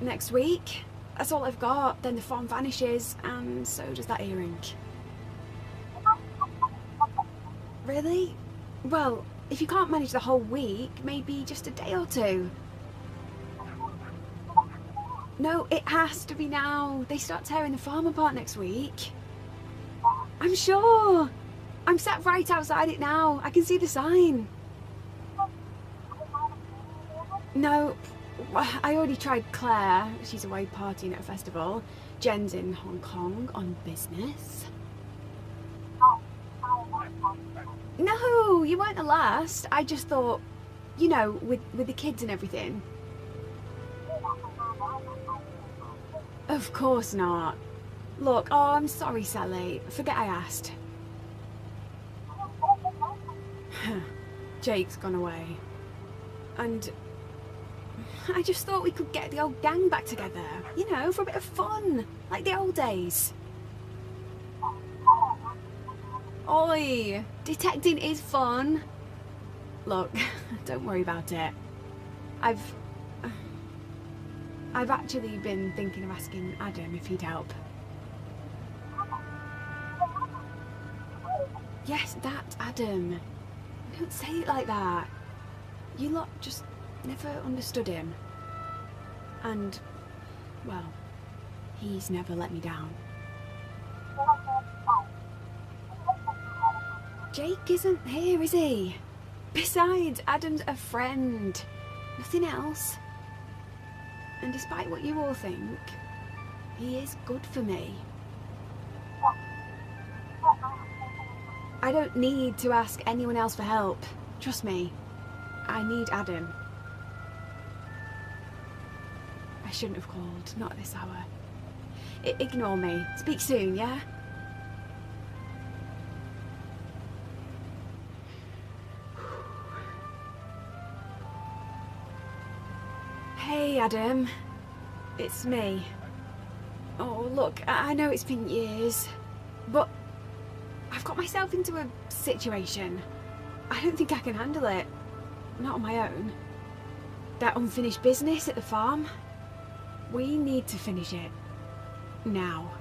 next week. That's all I've got. Then the farm vanishes, and so does that earring. Really? Well, if you can't manage the whole week, maybe just a day or two. No, it has to be now. They start tearing the farm apart next week. I'm sure. I'm sat right outside it now. I can see the sign. No, I already tried Claire. She's away partying at a festival. Jen's in Hong Kong on business. No, you weren't the last. I just thought, you know, with the kids and everything. Of course not. Look, oh, I'm sorry, Sally. Forget I asked. Jake's gone away. And I just thought we could get the old gang back together. You know, for a bit of fun. Like the old days. Oi! Detecting is fun. Look, don't worry about it. I've actually been thinking of asking Adam if he'd help. Yes, that Adam. Don't say it like that. You lot just never understood him. And, well, he's never let me down. Jake isn't here, is he? Besides, Adam's a friend. Nothing else. And despite what you all think, he is good for me. I don't need to ask anyone else for help. Trust me. I need Adam. I shouldn't have called. Not at this hour. Ignore me. Speak soon, yeah? Hey, Adam. It's me. Oh, look, I know it's been years, but I've got myself into a situation. I don't think I can handle it. Not on my own. That unfinished business at the farm. We need to finish it. Now.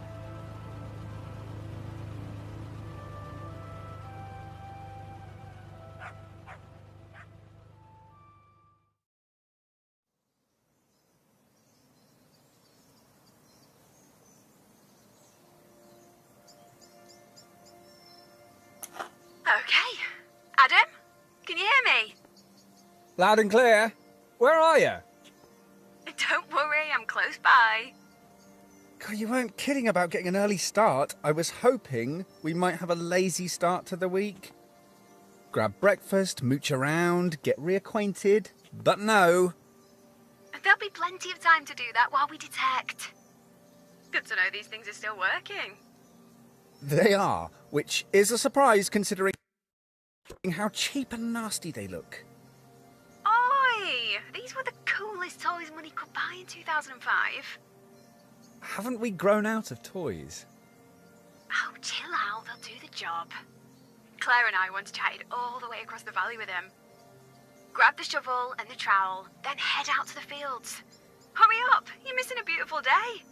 Okay. Adam? Can you hear me? Loud and clear. Where are you? Don't worry, I'm close by. God, you weren't kidding about getting an early start. I was hoping we might have a lazy start to the week. Grab breakfast, mooch around, get reacquainted. But no. There'll be plenty of time to do that while we detect. Good to know these things are still working. They are, which is a surprise considering how cheap and nasty they look. Oi! These were the coolest toys money could buy in 2005. Haven't we grown out of toys? Oh, chill out, they'll do the job. Claire and I once chatted all the way across the valley with him. Grab the shovel and the trowel, then head out to the fields. Hurry up, you're missing a beautiful day.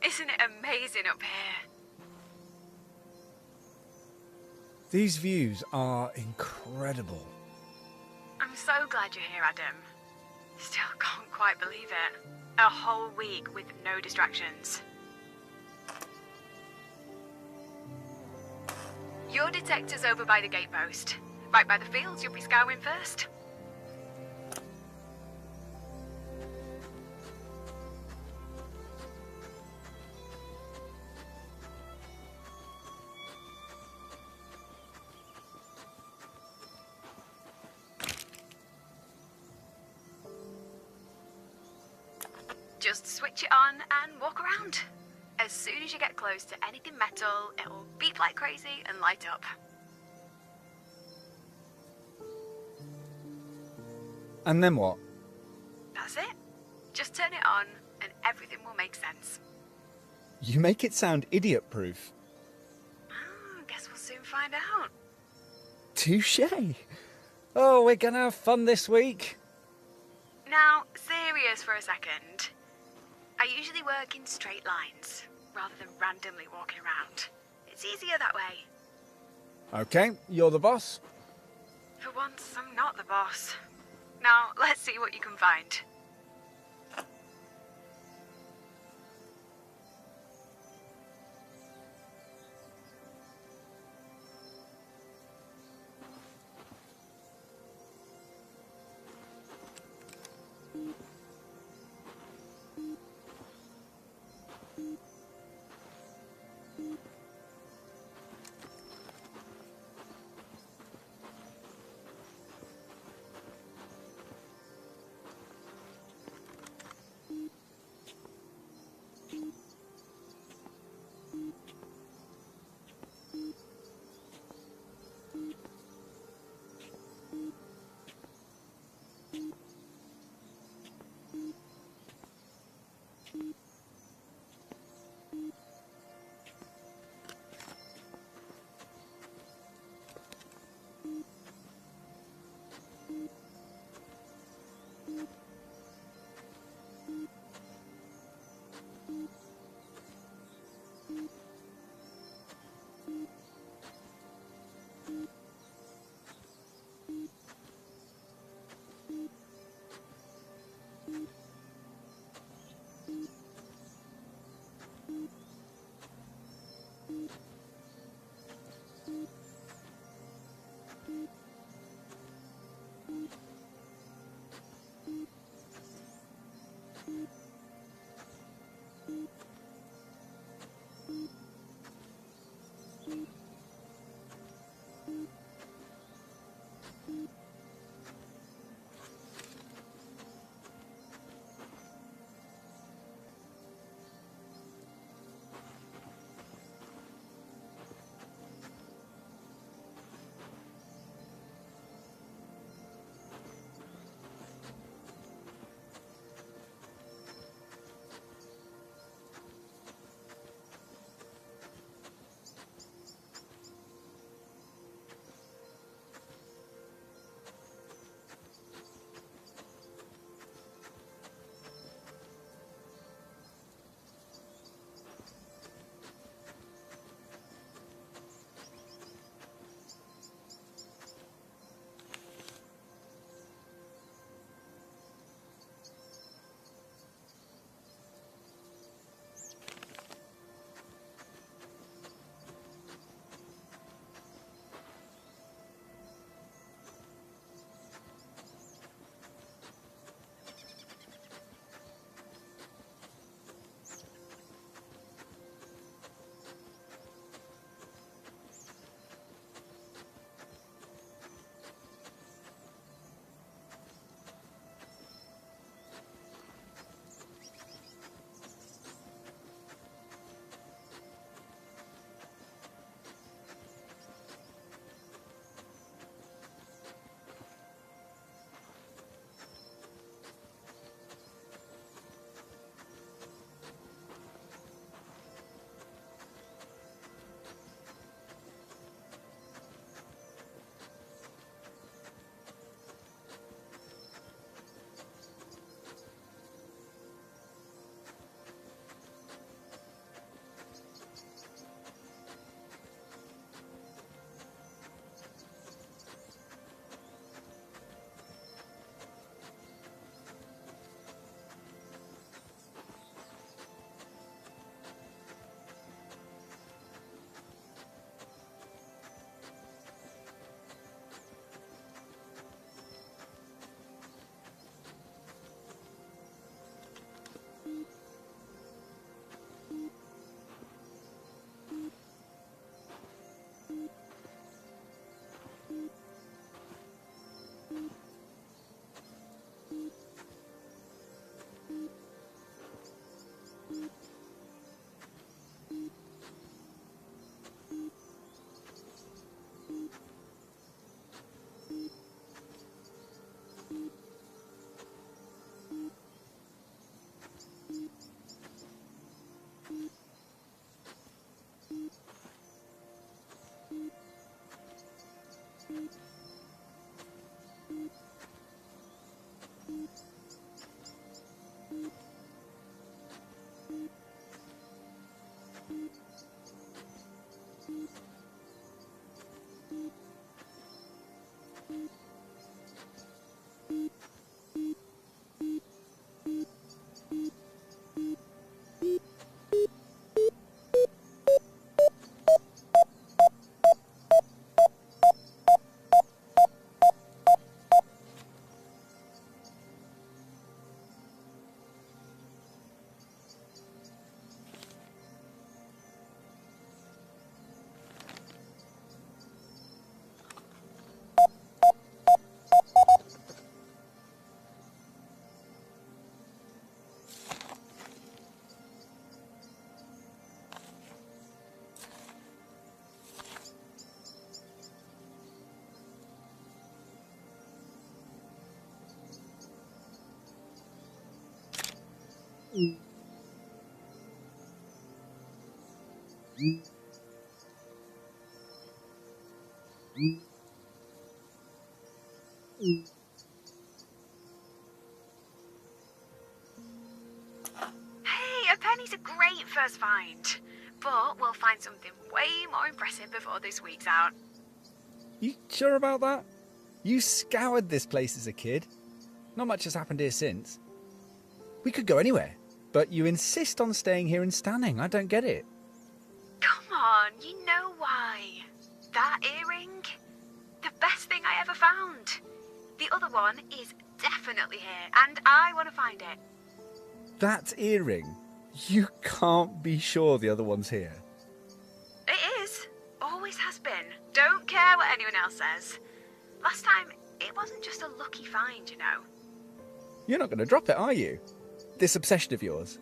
Isn't it amazing up here? These views are incredible. I'm so glad you're here, Adam. Still can't quite believe it. A whole week with no distractions. Your detector's over by the gatepost. Right by the fields, you'll be scouring first. Just switch it on and walk around. As soon as you get close to anything metal, it'll beep like crazy and light up. And then what? That's it. Just turn it on and everything will make sense. You make it sound idiot-proof. Guess we'll soon find out. Touché. Oh, we're gonna have fun this week. Now, serious for a second. I usually work in straight lines, rather than randomly walking around. It's easier that way. Okay, you're the boss. For once, I'm not the boss. Now, let's see what you can find. Hey, a penny's a great first find. But we'll find something way more impressive before this week's out. You sure about that? You scoured this place as a kid. Not much has happened here since. We could go anywhere, but you insist on staying here and standing. I don't get it. Come on, you know why. That earring? The best thing I ever found. The other one is definitely here, and I want to find it. That earring? You can't be sure the other one's here. It is. Always has been. Don't care what anyone else says. Last time, it wasn't just a lucky find, you know. You're not going to drop it, are you? This obsession of yours.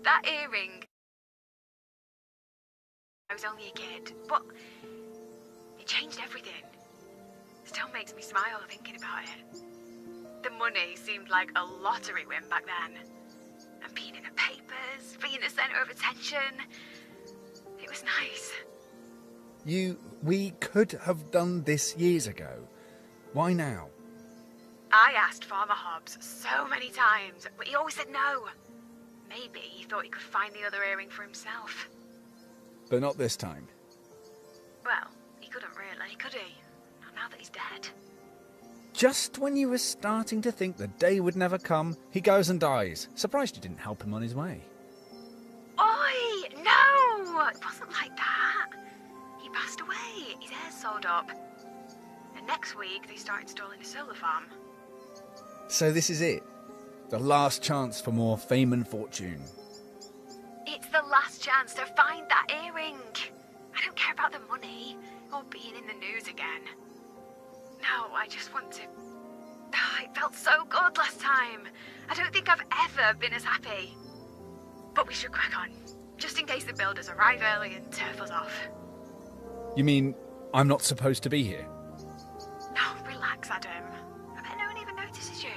That earring. I was only a kid, but it changed everything. Still makes me smile thinking about it. The money seemed like a lottery win back then. And being in the papers, being the centre of attention, it was nice. We could have done this years ago. Why now? I asked Farmer Hobbs so many times, but he always said no. Maybe he thought he could find the other earring for himself. But not this time. Well, he couldn't really, could he? Not now that he's dead. Just when you were starting to think the day would never come, he goes and dies. Surprised you didn't help him on his way. Oi! No! It wasn't like that. He passed away. His hair's sold up. And next week they start installing a solar farm. So this is it. The last chance for more fame and fortune. It's the last chance to find that earring. I don't care about the money or being in the news again. No, I just want to... It felt so good last time. I don't think I've ever been as happy. But we should crack on, just in case the builders arrive early and turf us off. You mean I'm not supposed to be here? No, relax, Adam. I bet no one even notices you.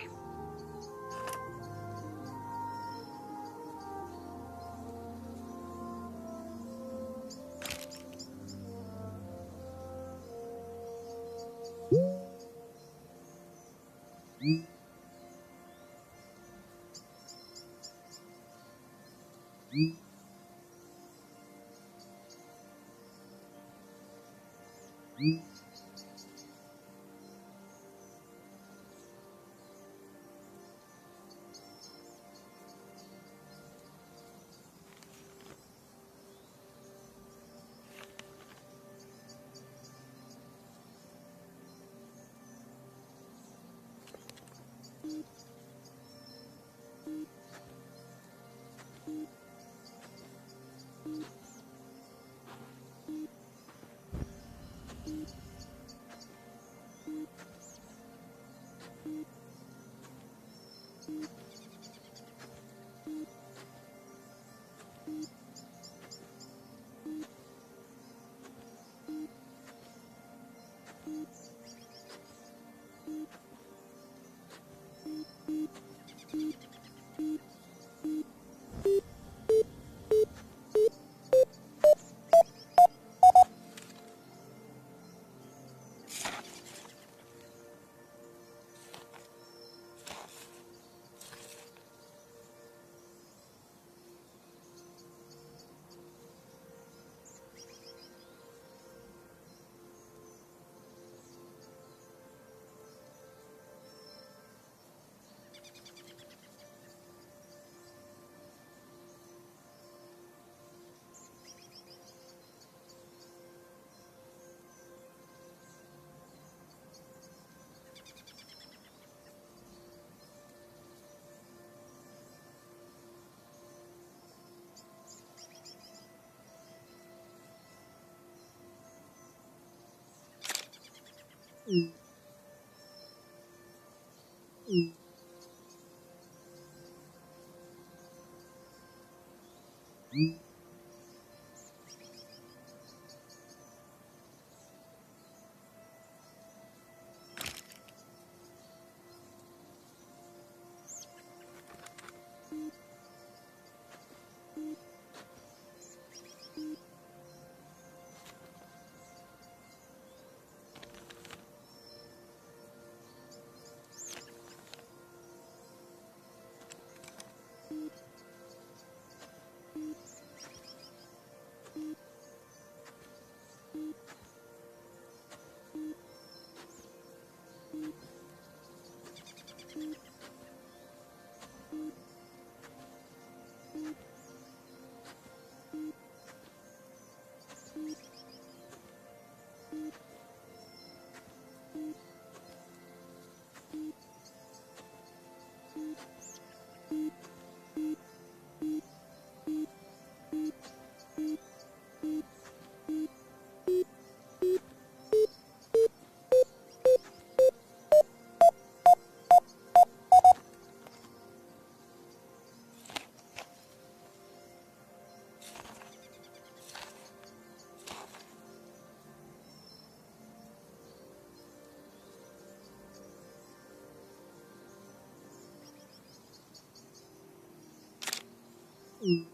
Looks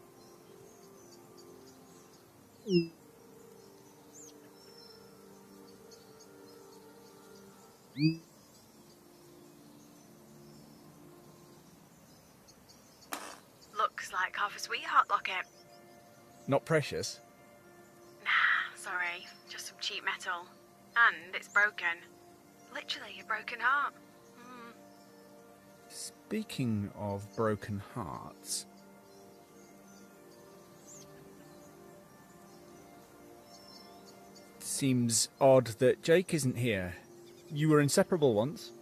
like half a sweetheart locket. Not precious? Nah, sorry. Just some cheap metal. And it's broken. Literally a broken heart. Speaking of broken hearts... Seems odd that Jake isn't here. You were inseparable once.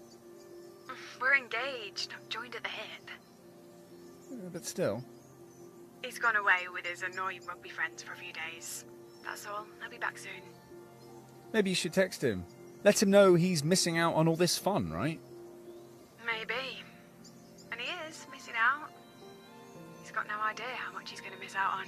We're engaged, not joined at the hip. But still. He's gone away with his annoying rugby friends for a few days. That's all. I'll be back soon. Maybe you should text him. Let him know he's missing out on all this fun, right? Maybe. And he is missing out. He's got no idea how much he's going to miss out on.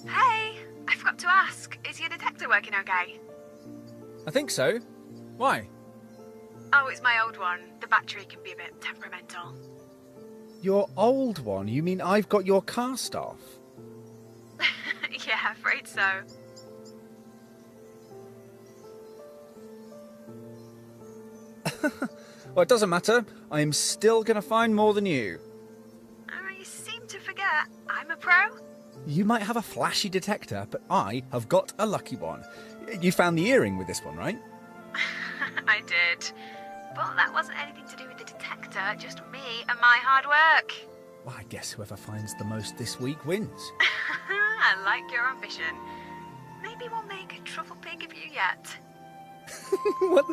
Hey, I forgot to ask, is your detector working okay? I think so. Why? Oh, it's my old one. The battery can be a bit temperamental. Your old one? You mean I've got your cast off? Yeah, afraid so. Well, it doesn't matter. I am still going to find more than you. You seem to forget I'm a pro. You might have a flashy detector, but I have got a lucky one. You found the earring with this one, right? I did. But that wasn't anything to do with the detector, just me and my hard work. Well, I guess whoever finds the most this week wins. I like your ambition. Maybe we'll make a truffle pig of you yet. What?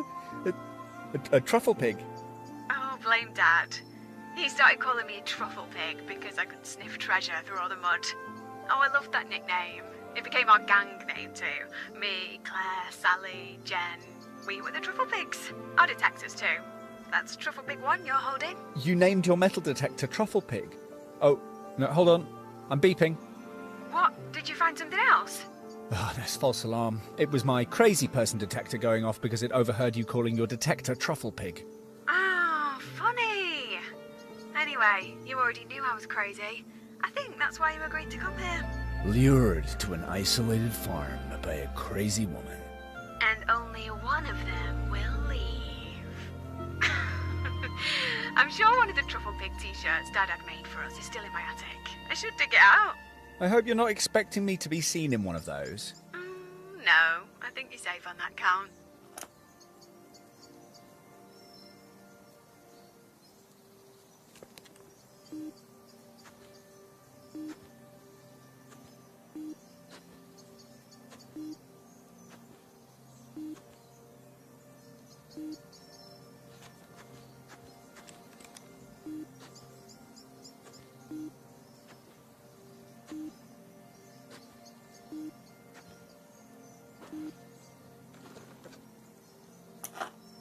A truffle pig? Oh, blame Dad. He started calling me a truffle pig because I could sniff treasure through all the mud. Oh, I loved that nickname. It became our gang name too. Me, Claire, Sally, Jen. We were the Truffle Pigs. Our detectors too. That's Truffle Pig 1 you're holding. You named your metal detector Truffle Pig. Oh, no, hold on. I'm beeping. What? Did you find something else? Oh, there's false alarm. It was my crazy person detector going off because it overheard you calling your detector Truffle Pig. Oh, funny. Anyway, you already knew I was crazy. I think that's why you agreed to come here. Lured to an isolated farm by a crazy woman. And only one of them will leave. I'm sure one of the Truffle Pig t-shirts Dad had made for us is still in my attic. I should dig it out. I hope you're not expecting me to be seen in one of those. No, I think you're safe on that count.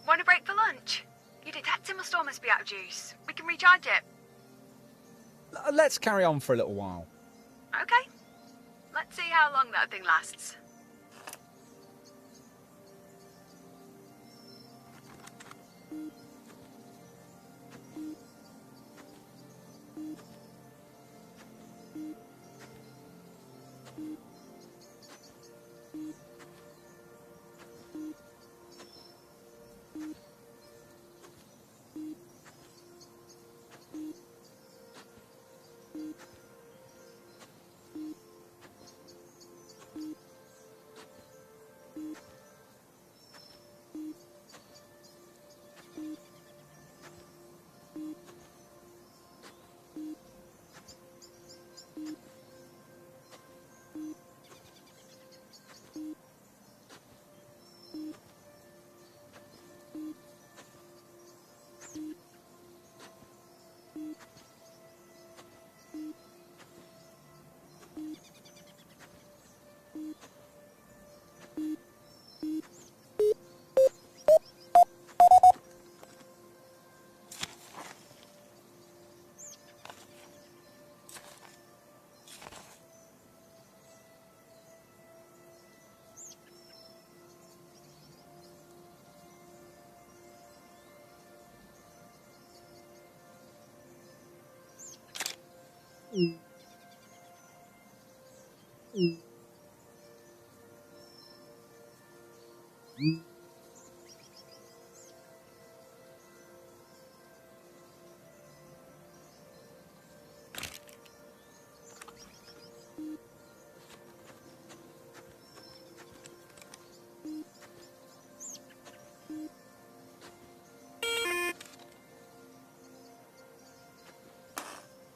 Want a break for lunch? Your detector must almost be out of juice. We can recharge it. Let's carry on for a little while. Okay. Let's see how long that thing lasts.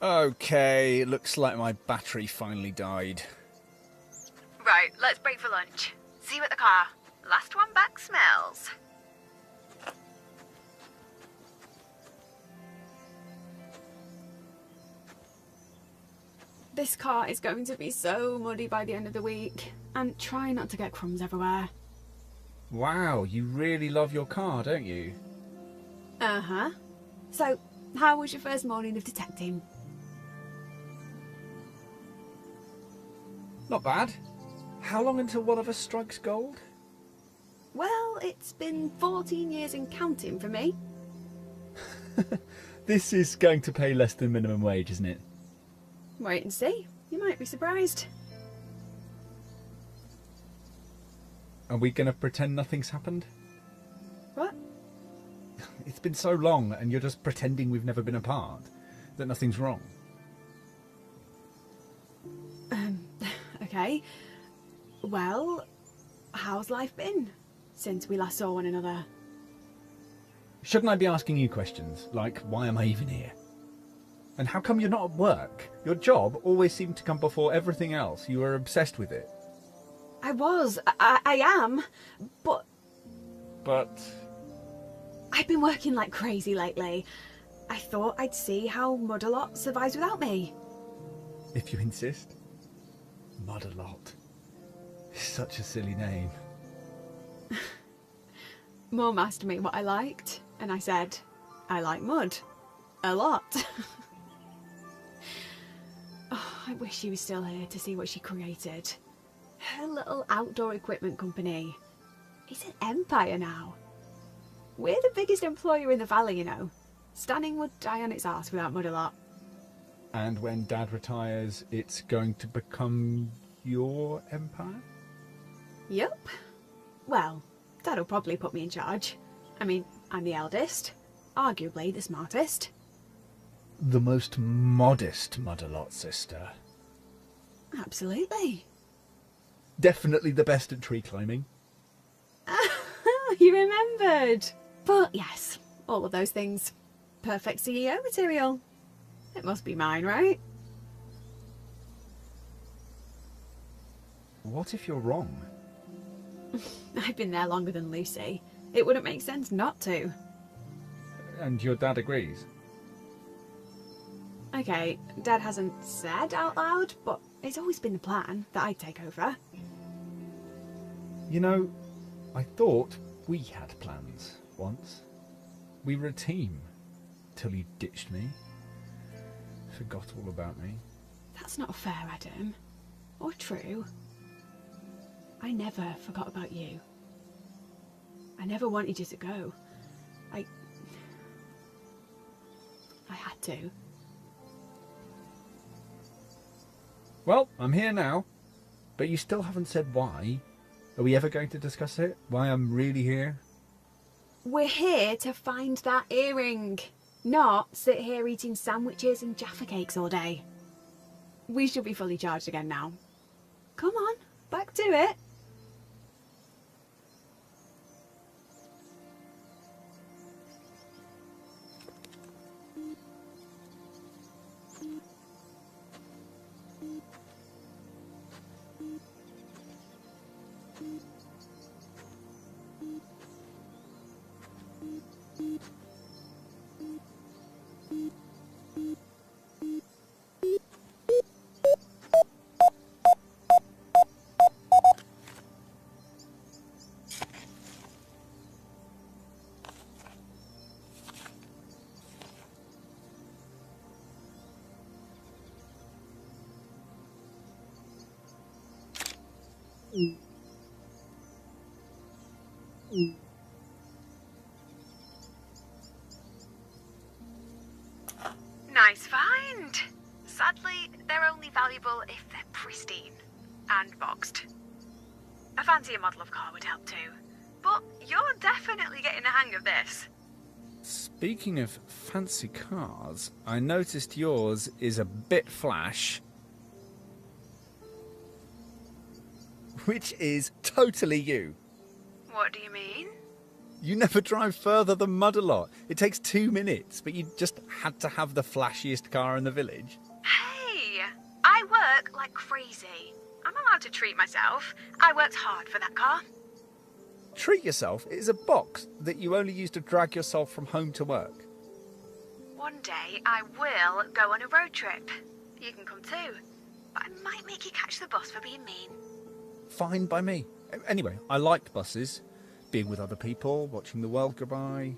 Okay, looks like my battery finally died. Right, let's break for lunch. See you at the car. Last one back smells. This car is going to be so muddy by the end of the week. And try not to get crumbs everywhere. Wow, you really love your car, don't you? Uh-huh. So, how was your first morning of detecting? Not bad. How long until one of us strikes gold? Well, it's been 14 years and counting for me. This is going to pay less than minimum wage, isn't it? Wait and see. You might be surprised. Are we going to pretend nothing's happened? What? It's been so long and you're just pretending we've never been apart, that nothing's wrong. Okay. Well, how's life been since we last saw one another? Shouldn't I be asking you questions, like why am I even here? And how come you're not at work? Your job always seemed to come before everything else. You were obsessed with it. I was. I am. But I've been working like crazy lately. I thought I'd see how Mud-a-Lot survives without me. If you insist. Mud-a-Lot. Such a silly name. Mum asked me what I liked, and I said, I like mud. A lot. Oh, I wish she was still here to see what she created. Her little outdoor equipment company. It's an empire now. We're the biggest employer in the valley, you know. Stanning would die on its arse without Mud-a-Lot. And when Dad retires, it's going to become your empire? Yup. Well, Dad'll probably put me in charge. I mean, I'm the eldest. Arguably the smartest. The most modest Mud-a-Lot sister. Absolutely. Definitely the best at tree climbing. You remembered. But yes, all of those things. Perfect CEO material. It must be mine, right? What if you're wrong? I've been there longer than Lucy. It wouldn't make sense not to. And your dad agrees? Okay, Dad hasn't said out loud, but it's always been the plan that I'd take over. You know, I thought we had plans once. We were a team. Till you ditched me. Forgot all about me. That's not fair, Adam. or true. I never forgot about you. I never wanted you to go. I had to. Well, I'm here now, but you still haven't said why. Are we ever going to discuss it? Why I'm really here? We're here to find that earring, not sit here eating sandwiches and Jaffa cakes all day. We should be fully charged again now. Come on, back to it. Nice find. Sadly, they're only valuable if they're pristine and boxed. A fancier model of car would help too. But you're definitely getting the hang of this. Speaking of fancy cars, I noticed yours is a bit flash. Which is totally you. What do you mean? You never drive further than Mud-a-Lot. It takes 2 minutes, but you just had to have the flashiest car in the village. Hey, I work like crazy. I'm allowed to treat myself. I worked hard for that car. Treat yourself is a box that you only use to drag yourself from home to work. One day I will go on a road trip. You can come too. But I might make you catch the bus for being mean. Fine by me. Anyway, I liked buses. Being with other people, watching the world go by.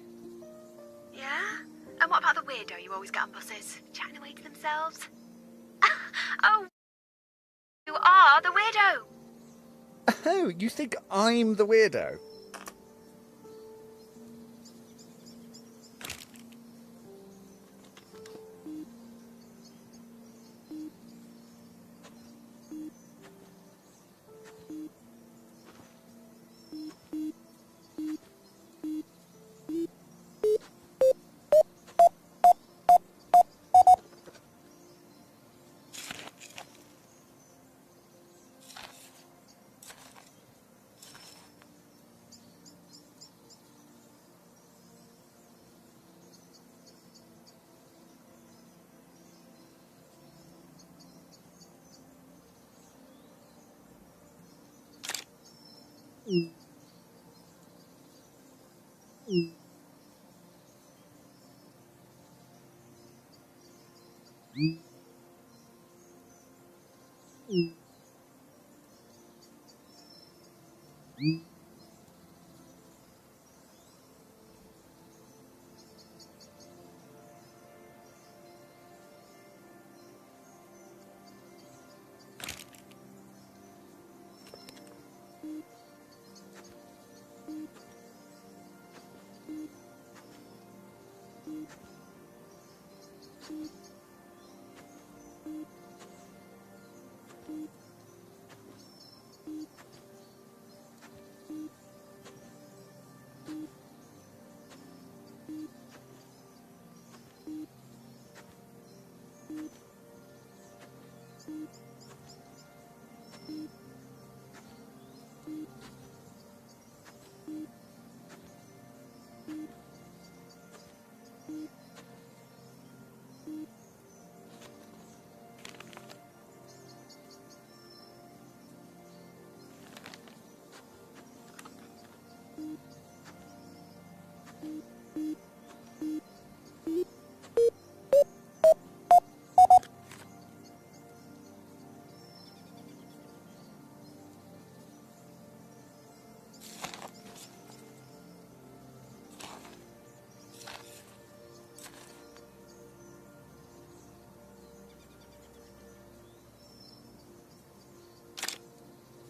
Yeah? And what about the weirdo you always get on buses, chatting away to themselves? Oh, you are the weirdo. Oh, you think I'm the weirdo?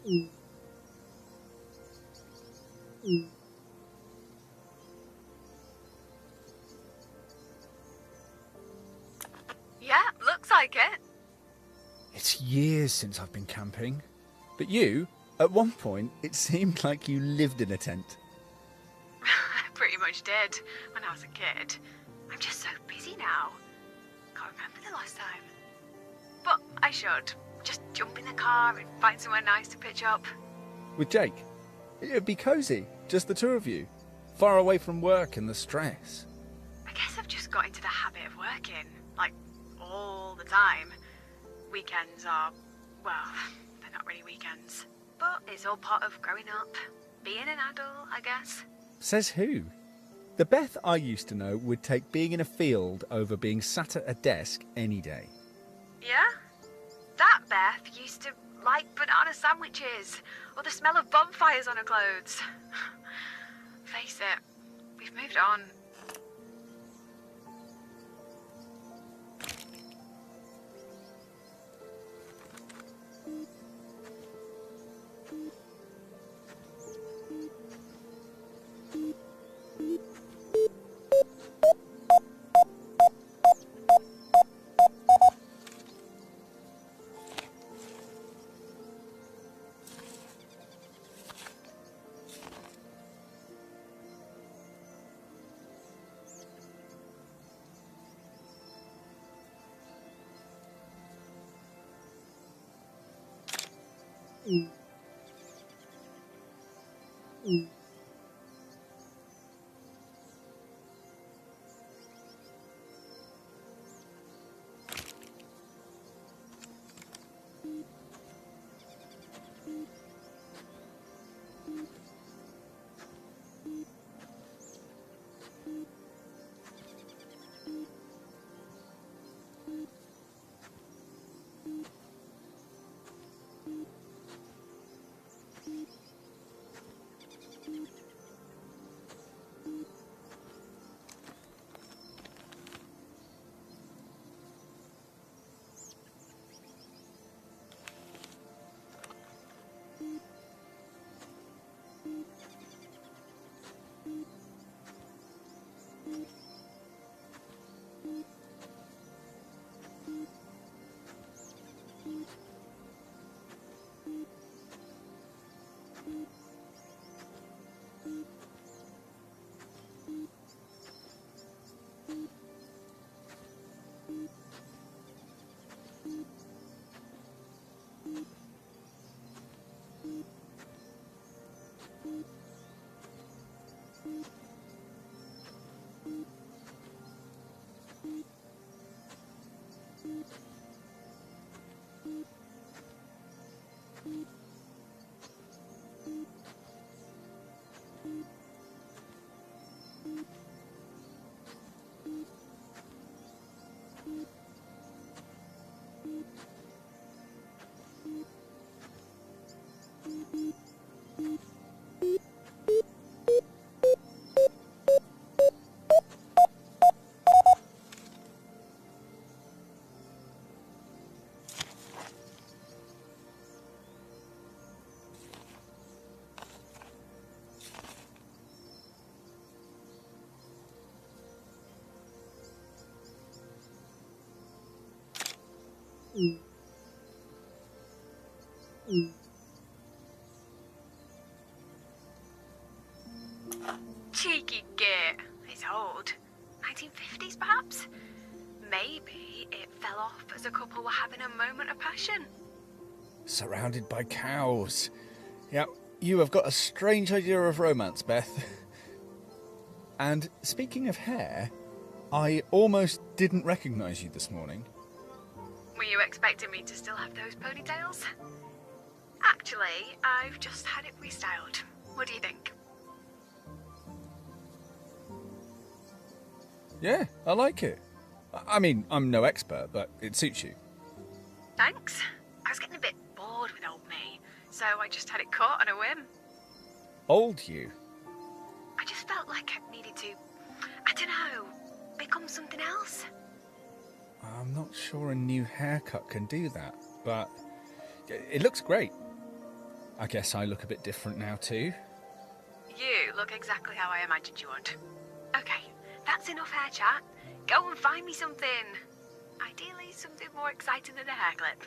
Yeah, looks like it. It's years since I've been camping. But you, at one point, it seemed like you lived in a tent. I pretty much did when I was a kid. I'm just so busy now. Can't remember the last time. But I should. Just jump in the car and find somewhere nice to pitch up. With Jake? It'd be cosy, just the two of you. Far away from work and the stress. I guess I've just got into the habit of working, like, all the time. Weekends are, well, they're not really weekends. But it's all part of growing up. Being an adult, I guess. Says who? The Beth I used to know would take being in a field over being sat at a desk any day. Yeah? That Beth used to like banana sandwiches, or the smell of bonfires on her clothes. Face it, we've moved on. Cheeky git. It's old. 1950s, perhaps? Maybe it fell off as a couple were having a moment of passion. Surrounded by cows. Yep, you have got a strange idea of romance, Beth. And speaking of hair, I almost didn't recognise you this morning. Were you expecting me to still have those ponytails? Actually, I've just had it restyled. What do you think? Yeah, I like it. I mean, I'm no expert, but it suits you. Thanks. I was getting a bit bored with old me, so I just had it cut on a whim. Old you? I just felt like I needed to, I don't know, become something else. I'm not sure a new haircut can do that, but it looks great. I guess I look a bit different now too. You look exactly how I imagined you would. Okay, that's enough hair chat. Go and find me something. Ideally, something more exciting than a hair clip.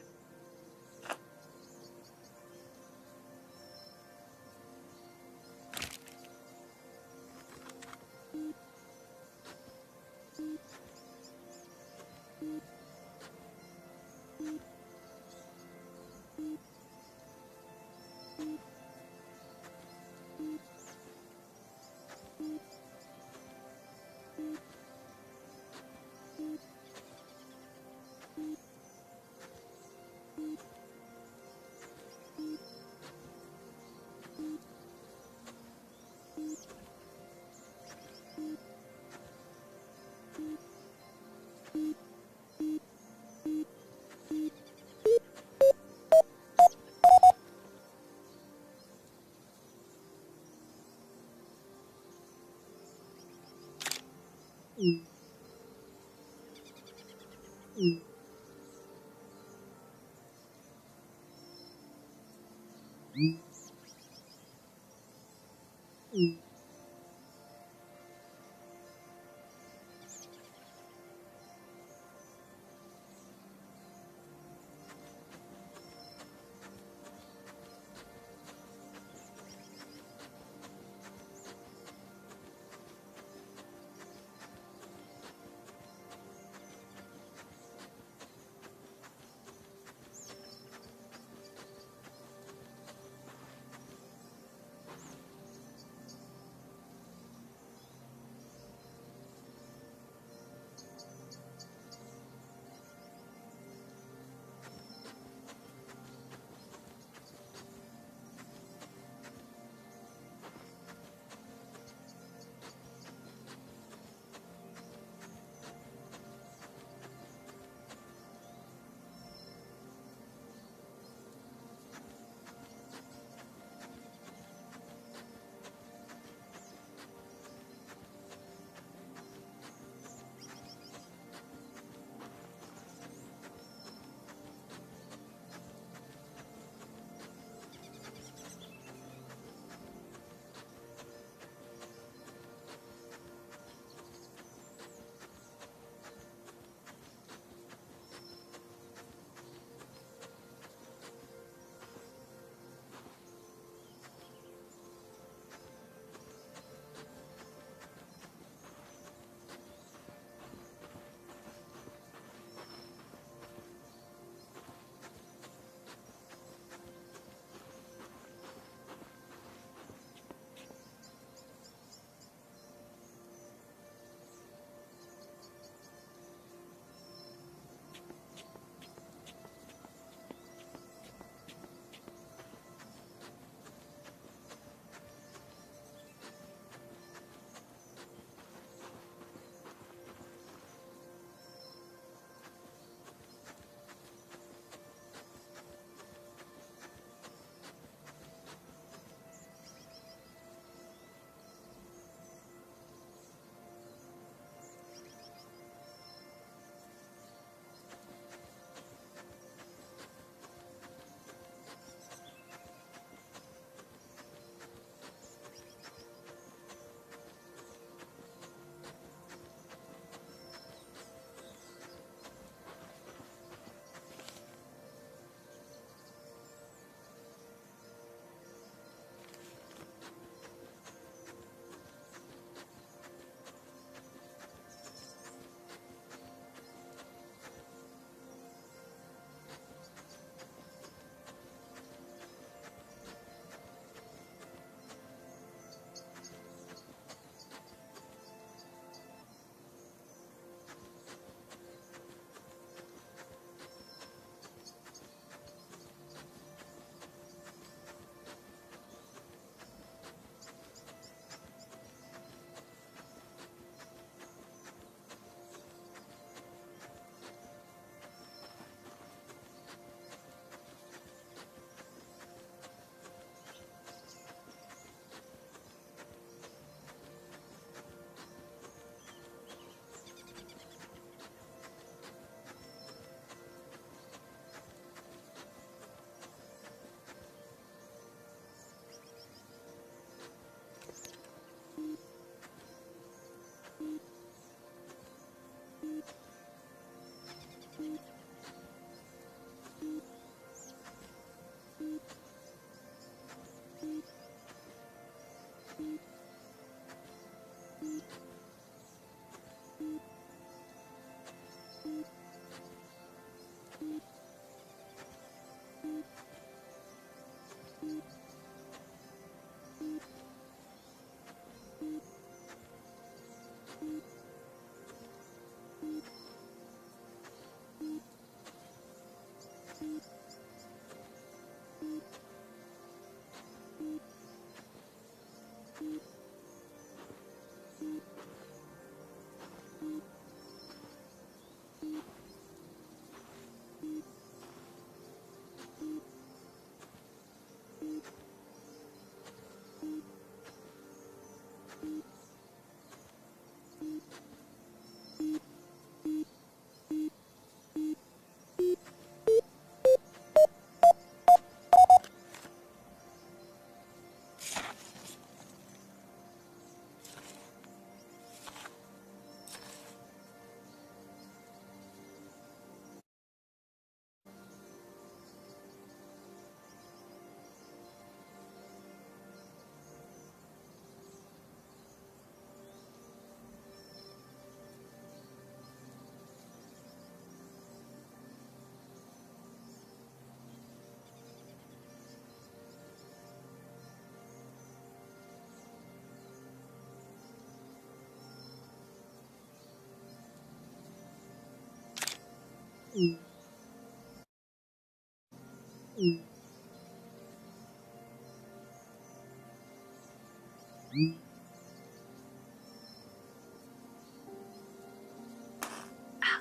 Oh,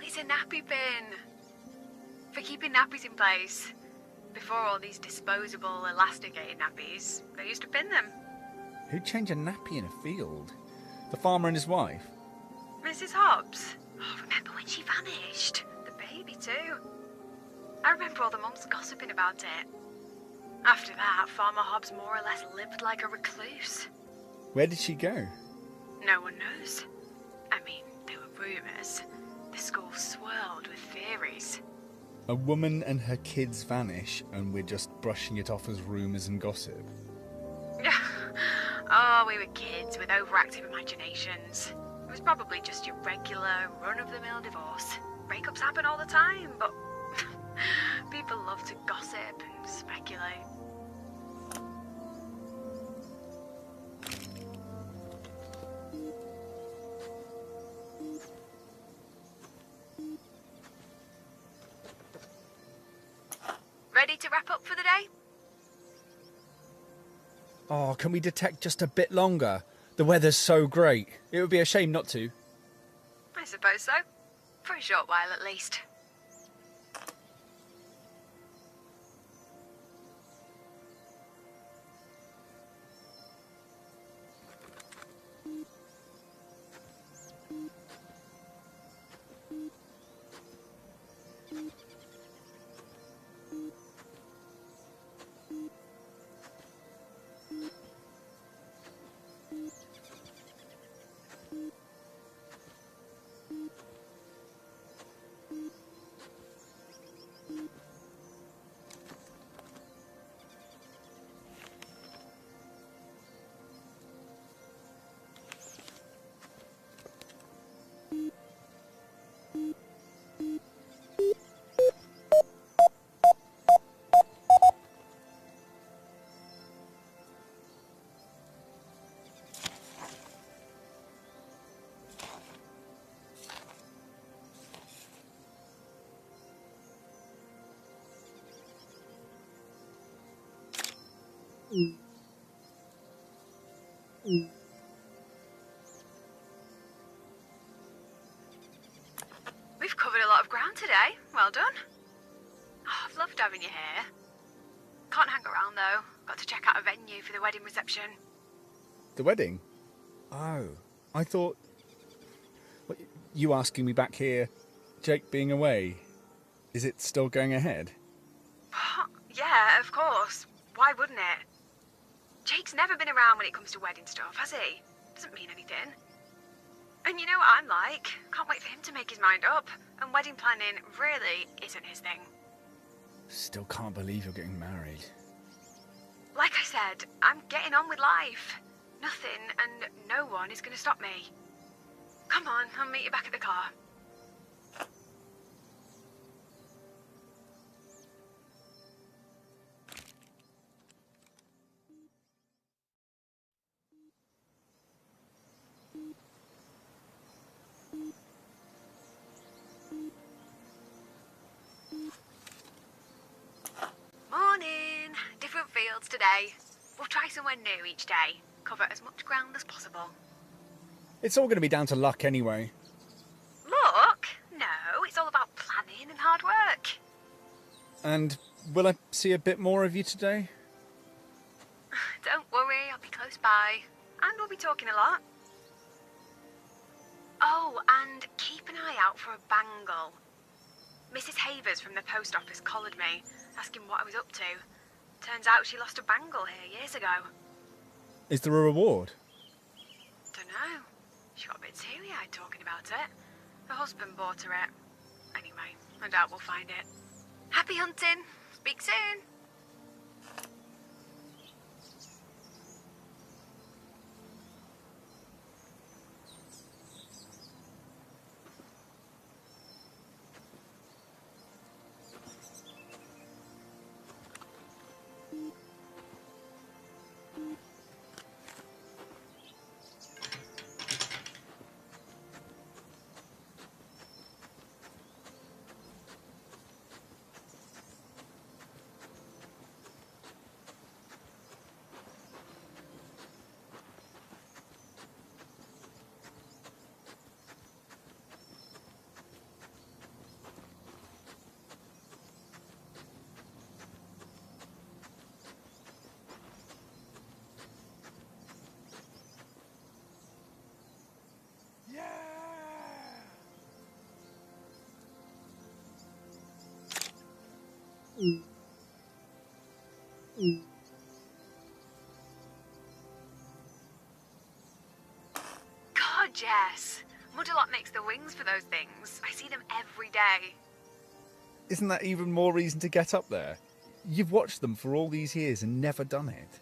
it's a nappy bin. For keeping nappies in place. Before all these disposable, elasticated nappies, they used to pin them. Who'd change a nappy in a field? The farmer and his wife? Mrs. Hobbs. Oh, remember when she vanished? The baby too. I remember all the mums gossiping about it. After that, Farmer Hobbs more or less lived like a recluse. Where did she go? No one knows. I mean, there were rumours. The school swirled with theories. A woman and her kids vanish, and we're just brushing it off as rumours and gossip. Oh, we were kids with overactive imaginations. It was probably just your regular, run-of-the-mill divorce. Breakups happen all the time, but people love to gossip and speculate. Ready to wrap up for the day? Oh, can we detect just a bit longer? The weather's so great. It would be a shame not to. I suppose so. For a short while at least. We've covered a lot of ground today. Well done. Oh, I've loved having you here. Can't hang around though. Got to check out a venue for the wedding reception. The wedding? Oh, I thought... What, you asking me back here, Jake being away. Is it still going ahead? Yeah, of course. Why wouldn't it? Jake's never been around when it comes to wedding stuff, has he? Doesn't mean anything. And you know what I'm like. Can't wait for him to make his mind up. And wedding planning really isn't his thing. Still can't believe you're getting married. Like I said, I'm getting on with life. Nothing and no one is going to stop me. Come on, I'll meet you back at the car. Morning. Different fields today. We'll try somewhere new each day. Cover as much ground as possible. It's all going to be down to luck anyway. Look? No, it's all about planning and hard work. And will I see a bit more of you today? Don't worry, I'll be close by. And we'll be talking a lot. Oh, and keep an eye out for a bangle. Mrs. Havers from the post office collared me, asking what I was up to. Turns out she lost a bangle here years ago. Is there a reward? Dunno. She got a bit teary-eyed talking about it. Her husband bought her it. Anyway, I doubt we'll find it. Happy hunting! Speak soon! God, Jess. Mudderlot makes the wings for those things. I see them every day. Isn't that even more reason to get up there? You've watched them for all these years and never done it.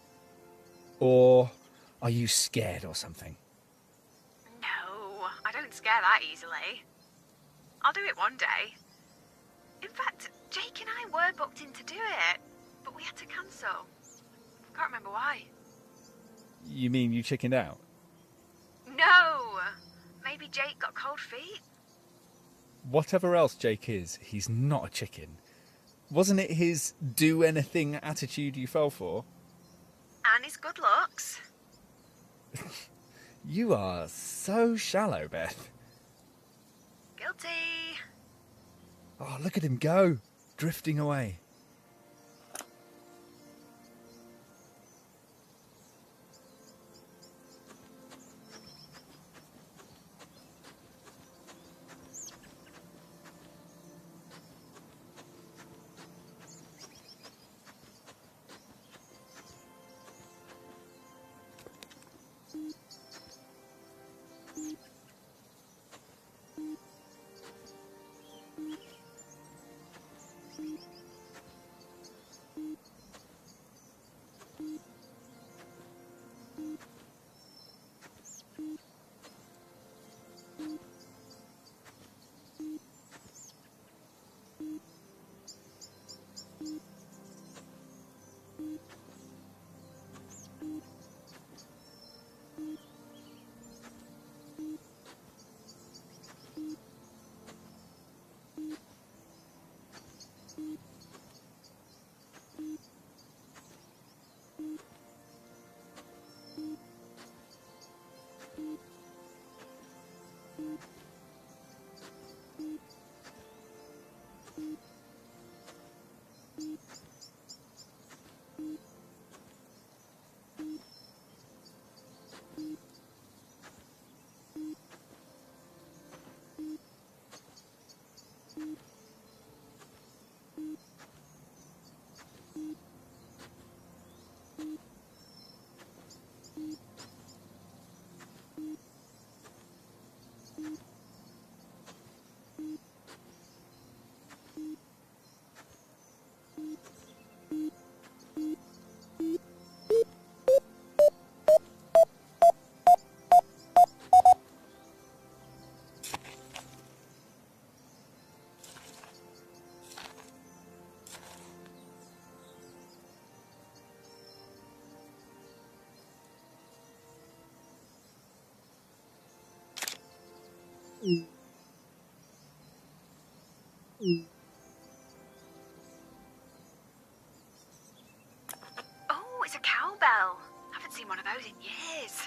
Or are you scared or something? No, I don't scare that easily. I'll do it one day. In fact, Jake and I were booked in to do it, but we had to cancel. Can't remember why. You mean you chickened out? No! Maybe Jake got cold feet? Whatever else Jake is, he's not a chicken. Wasn't it his do-anything attitude you fell for? And his good looks. You are so shallow, Beth. Guilty. Oh, look at him go, drifting away. Oh, it's a cowbell. Haven't seen one of those in years.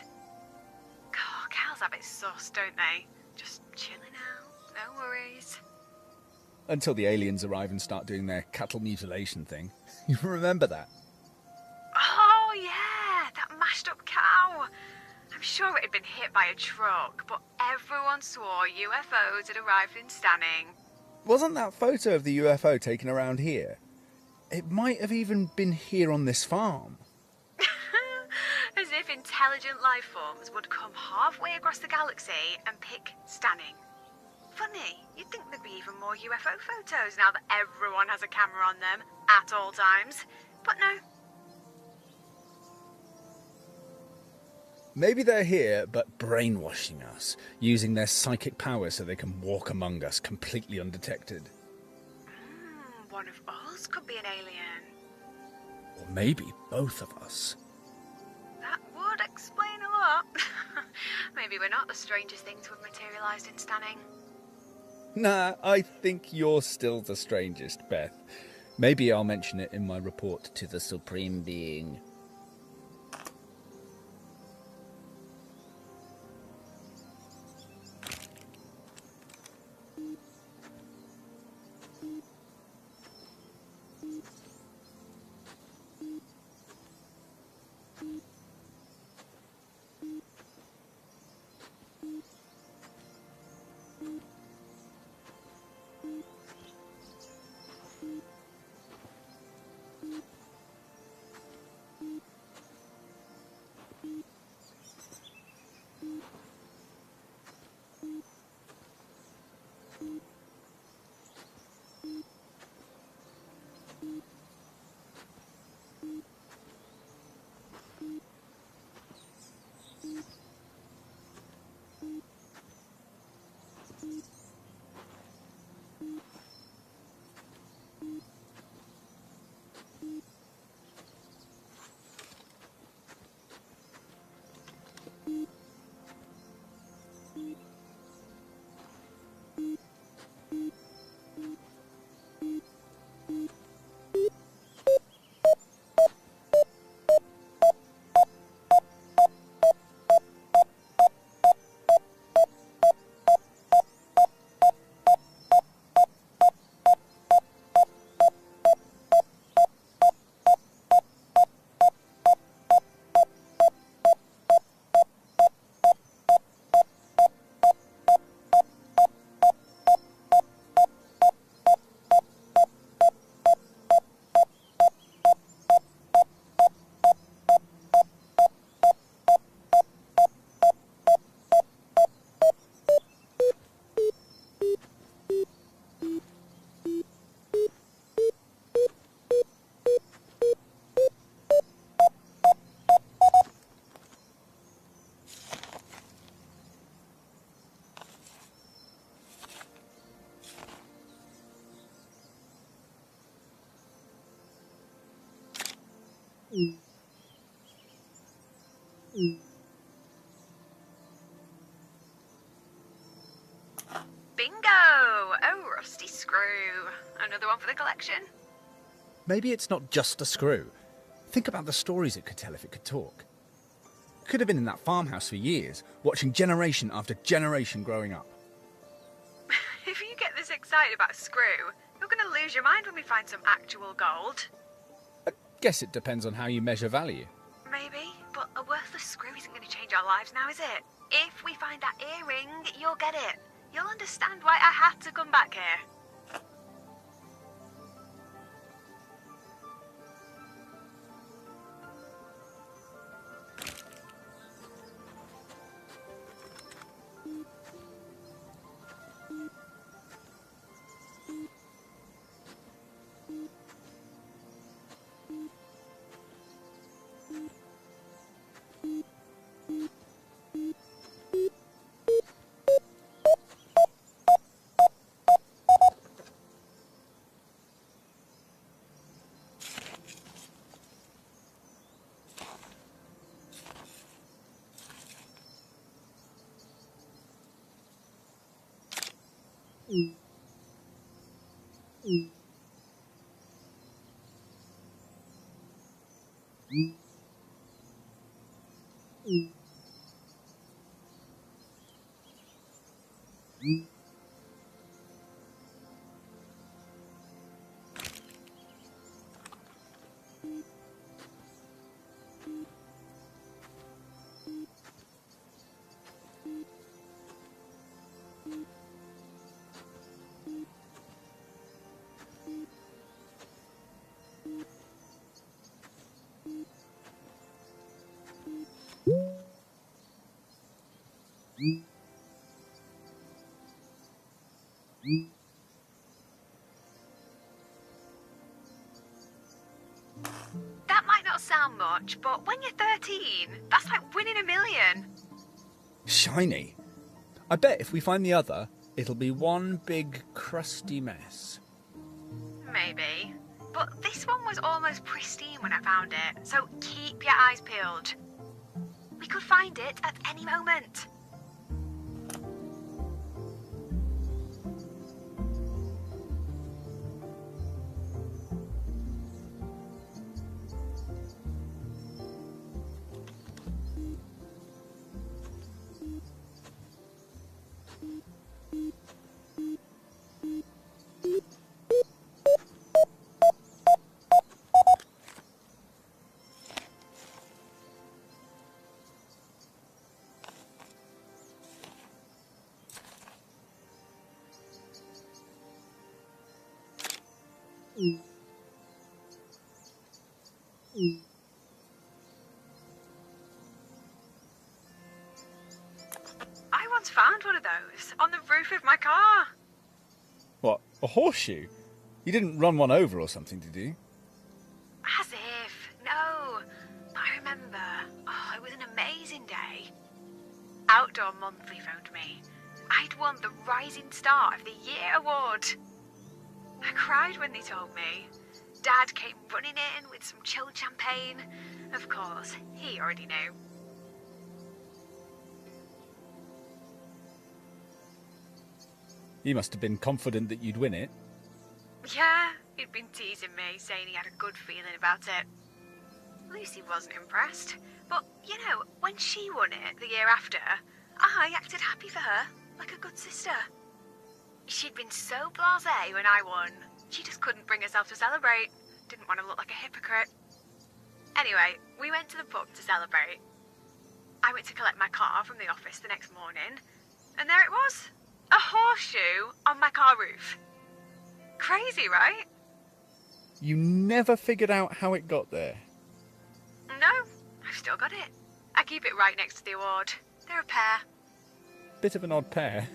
God, cows have it sus, don't they? Just chilling out, no worries. Until the aliens arrive and start doing their cattle mutilation thing. You remember that? Oh, yeah, that mashed up cow. I'm sure it had been hit by a truck, but everyone swore UFOs had arrived in Stanning. Wasn't that photo of the UFO taken around here? It might have even been here on this farm. As if intelligent life forms would come halfway across the galaxy and pick Stanning. Funny, you'd think there'd be even more UFO photos now that everyone has a camera on them at all times. But no. Maybe they're here, but brainwashing us, using their psychic power so they can walk among us completely undetected. One of us could be an alien. Or maybe both of us. That would explain a lot. Maybe we're not the strangest things to have materialised in Stanning. Nah, I think you're still the strangest, Beth. Maybe I'll mention it in my report to the Supreme Being. Bingo! Oh, rusty screw. Another one for the collection. Maybe it's not just a screw. Think about the stories it could tell if it could talk. Could have been in that farmhouse for years, watching generation after generation growing up. If you get this excited about a screw, you're going to lose your mind when we find some actual gold. I guess it depends on how you measure value. Maybe, but a worthless screw isn't going to change our lives now, is it? If we find that earring, you'll get it. You'll understand why I had to come back here. That might not sound much, but when you're 13, that's like winning $1 million. Shiny. I bet if we find the other, it'll be one big crusty mess. Maybe. But this one was almost pristine when I found it, so keep your eyes peeled. We could find it at any moment. I once found one of those on the roof of my car. What, a horseshoe? You didn't run one over or something, did you? As if. No. But I remember. Oh, it was an amazing day. Outdoor Monthly phoned me. I'd won the Rising Star of the Year award. I cried when they told me. Dad came running in with some chilled champagne. Of course, he already knew. You must have been confident that you'd win it. Yeah, he'd been teasing me, saying he had a good feeling about it. Lucy wasn't impressed, but, you know, when she won it the year after, I acted happy for her, like a good sister. She'd been so blasé when I won, she just couldn't bring herself to celebrate. Didn't want to look like a hypocrite. Anyway, we went to the pub to celebrate. I went to collect my car from the office the next morning, and there it was. A horseshoe on my car roof. Crazy, right? You never figured out how it got there. No, I've still got it. I keep it right next to the award. They're a pair. Bit of an odd pair.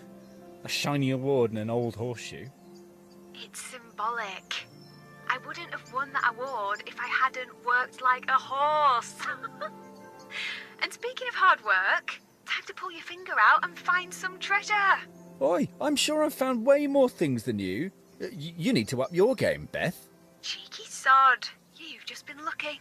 A shiny award and an old horseshoe. It's symbolic. I wouldn't have won that award if I hadn't worked like a horse. And speaking of hard work, time to pull your finger out and find some treasure. Oi, I'm sure I've found way more things than you. You need to up your game, Beth. Cheeky sod. You've just been lucky.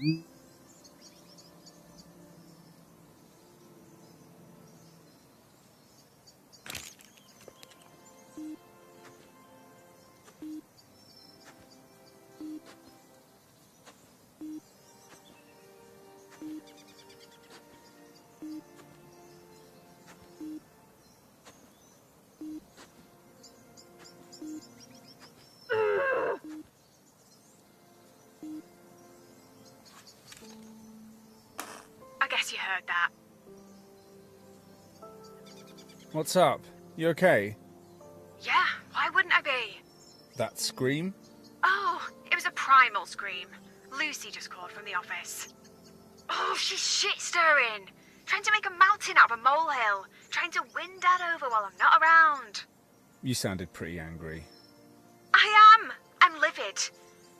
I guess you heard that. What's up? You okay? Yeah, why wouldn't I be? That scream? Oh, it was a primal scream. Lucy just called from the office. Oh, she's shit-stirring. Trying to make a mountain out of a molehill. Trying to win Dad over while I'm not around. You sounded pretty angry. I am. I'm livid.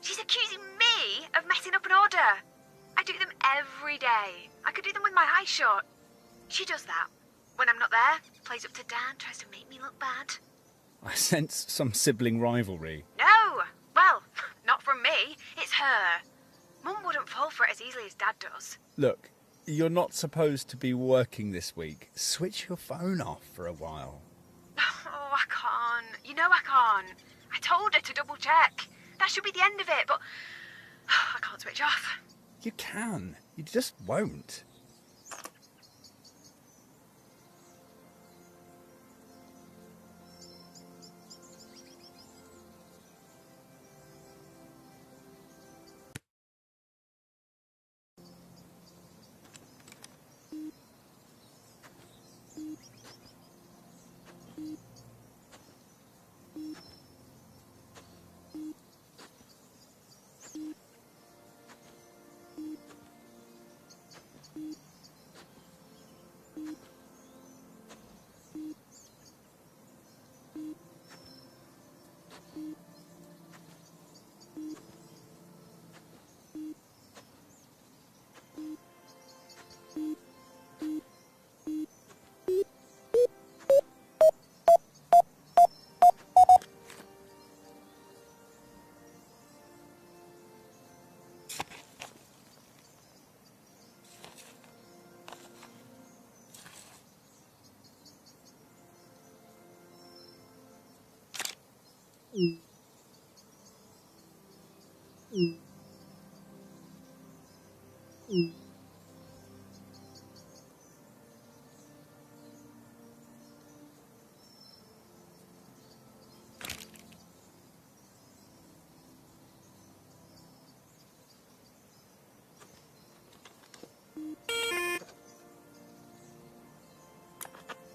She's accusing me of messing up an order. I do them every day. I could do them with my eyes shut. She does that. When I'm not there, plays up to Dad, tries to make me look bad. I sense some sibling rivalry. No! Well, not from me. It's her. Mum wouldn't fall for it as easily as Dad does. Look, you're not supposed to be working this week. Switch your phone off for a while. Oh, I can't. You know I can't. I told her to double check. That should be the end of it, but I can't switch off. You can. You just won't.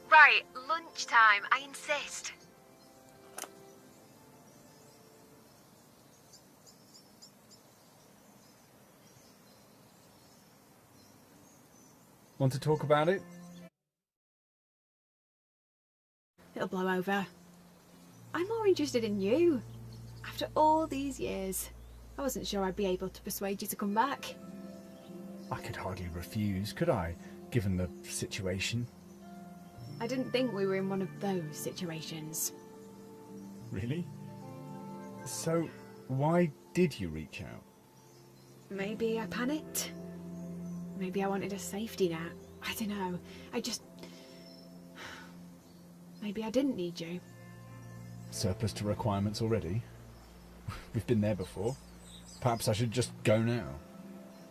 Right, lunchtime, I insist. Want to talk about it? It'll blow over. I'm more interested in you. After all these years, I wasn't sure I'd be able to persuade you to come back. I could hardly refuse, could I, given the situation? I didn't think we were in one of those situations. Really? So, why did you reach out? Maybe I panicked. Maybe I wanted a safety net. I don't know. Maybe I didn't need you. Surplus to requirements already? We've been there before. Perhaps I should just go now.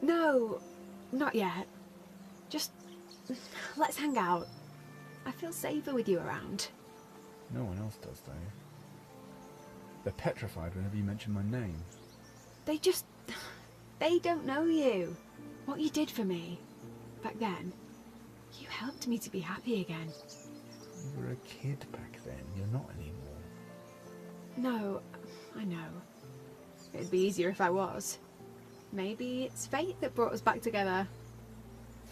No, not yet. Just let's hang out. I feel safer with you around. No one else does, though. They're petrified whenever you mention my name. They don't know you. What you did for me. Back then, you helped me to be happy again. You were a kid back then. You're not anymore. No, I know. It'd be easier if I was. Maybe it's fate that brought us back together.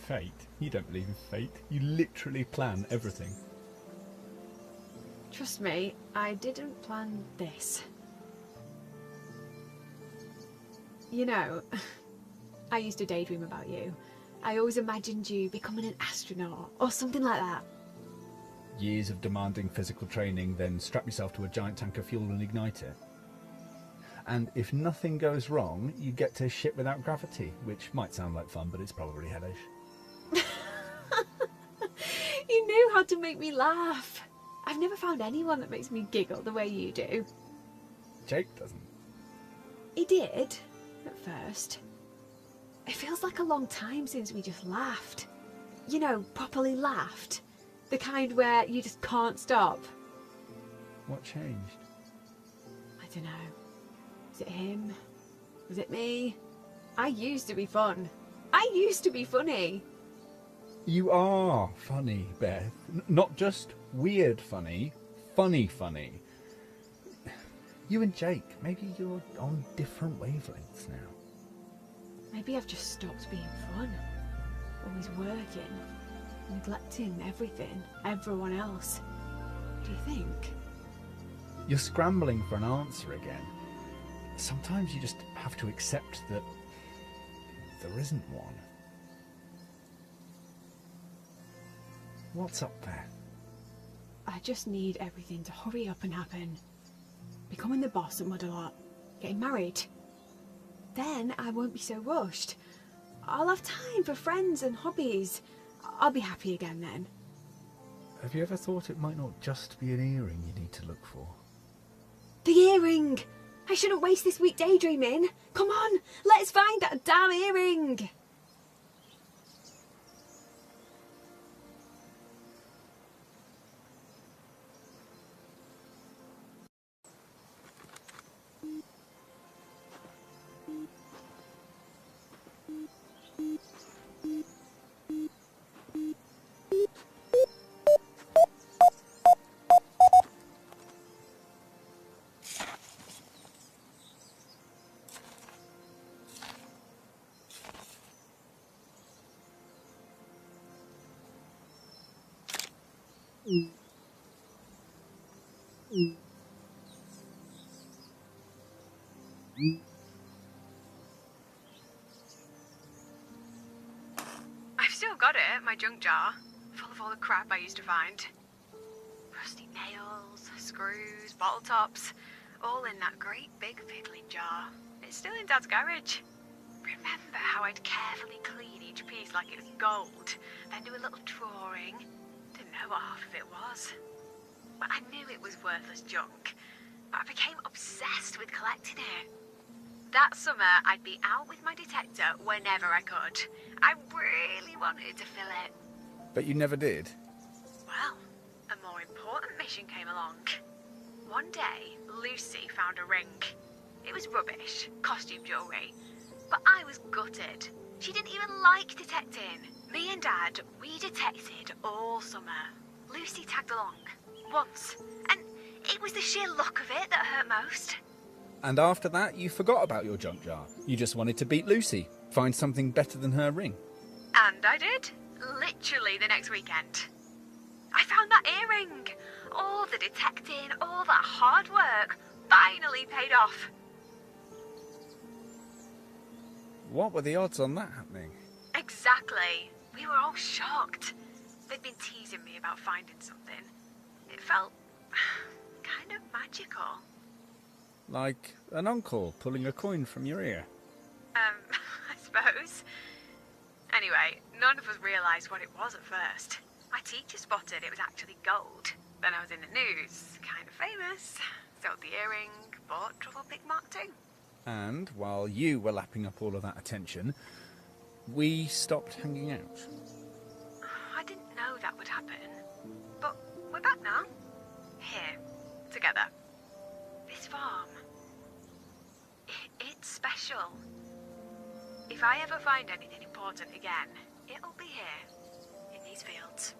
Fate? You don't believe in fate. You literally plan everything. Trust me, I didn't plan this. You know, I used to daydream about you. I always imagined you becoming an astronaut or something like that. Years of demanding physical training, then strap yourself to a giant tank of fuel and ignite it. And if nothing goes wrong, you get to shit without gravity, which might sound like fun, but it's probably hellish. You knew how to make me laugh. I've never found anyone that makes me giggle the way you do. Jake doesn't. He did, at first. It feels like a long time since we just laughed. You know, properly laughed. The kind where you just can't stop. What changed? I don't know. Was it him? Was it me? I used to be fun. I used to be funny. You are funny, Beth. Not just weird funny, funny funny. You and Jake, maybe you're on different wavelengths now. Maybe I've just stopped being fun. Always working, neglecting everything, everyone else. Do you think? You're scrambling for an answer again. Sometimes you just have to accept that there isn't one. What's up there? I just need everything to hurry up and happen. Becoming the boss at Mudalot, getting married. Then I won't be so rushed. I'll have time for friends and hobbies. I'll be happy again then. Have you ever thought it might not just be an earring you need to look for? The earring! I shouldn't waste this week daydreaming. Come on, let's find that damn earring! I've still got it, my junk jar, full of all the crap I used to find. Rusty nails, screws, bottle tops, all in that great big fiddling jar. It's still in Dad's garage. Remember how I'd carefully clean each piece like it was gold, then do a little drawing? Didn't know what half of it was. But I knew it was worthless junk, but I became obsessed with collecting it. That summer, I'd be out with my detector whenever I could. I really wanted to fill it. But you never did? Well, a more important mission came along. One day, Lucy found a ring. It was rubbish, costume jewellery, but I was gutted. She didn't even like detecting. Me and Dad, we detected all summer. Lucy tagged along, once, and it was the sheer look of it that hurt most. And after that, you forgot about your junk jar. You just wanted to beat Lucy, find something better than her ring. And I did. Literally the next weekend. I found that earring. All the detecting, all that hard work finally paid off. What were the odds on that happening? Exactly. We were all shocked. They'd been teasing me about finding something. It felt kind of magical. Like an uncle pulling a coin from your ear? I suppose. Anyway, none of us realised what it was at first. My teacher spotted it was actually gold. Then I was in the news, kind of famous. Sold the earring, bought Trufflepig Mark II. And while you were lapping up all of that attention, we stopped hanging out. I didn't know that would happen. But we're back now. Here, together. This farm. It's special. If I ever find anything important again, it'll be here, in these fields.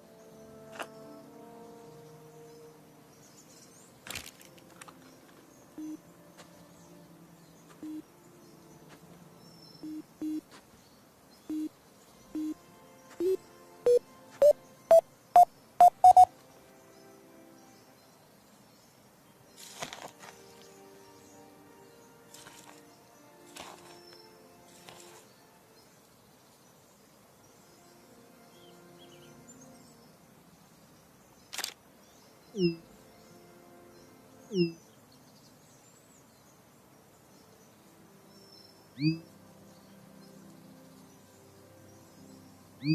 Oh,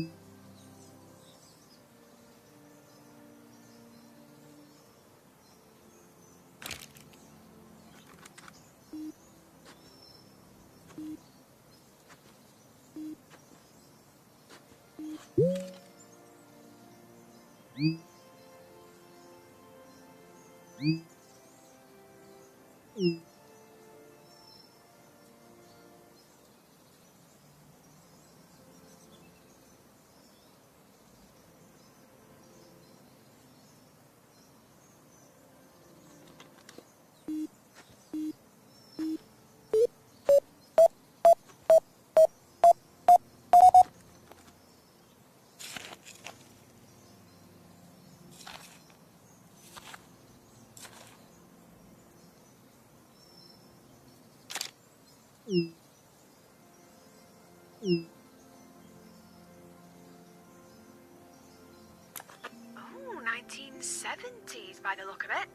1970s by the look of it.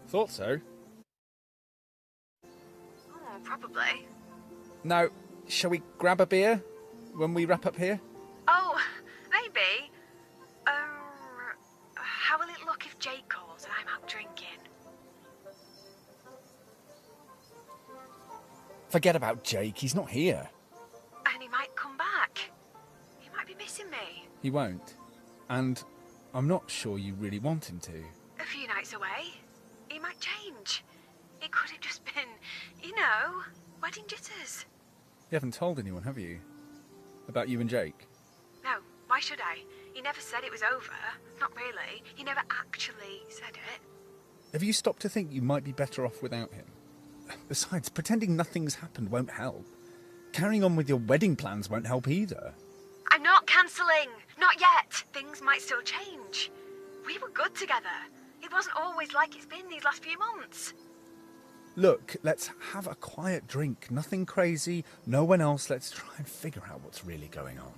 Thought so. Oh, probably. Now, shall we grab a beer when we wrap up here? Oh, maybe. How will it look if Jake calls and I'm out drinking? Forget about Jake, he's not here. And he might come back. He might be missing me. He won't. And I'm not sure you really want him to. A few nights away. He might change. It could have just been, wedding jitters. You haven't told anyone, have you? About you and Jake? No, why should I? He never said it was over. Not really. He never actually said it. Have you stopped to think you might be better off without him? Besides, pretending nothing's happened won't help. Carrying on with your wedding plans won't help either. I'm not cancelling. Not yet. Things might still change. We were good together. It wasn't always like it's been these last few months. Look, let's have a quiet drink. Nothing crazy. No one else. Let's try and figure out what's really going on.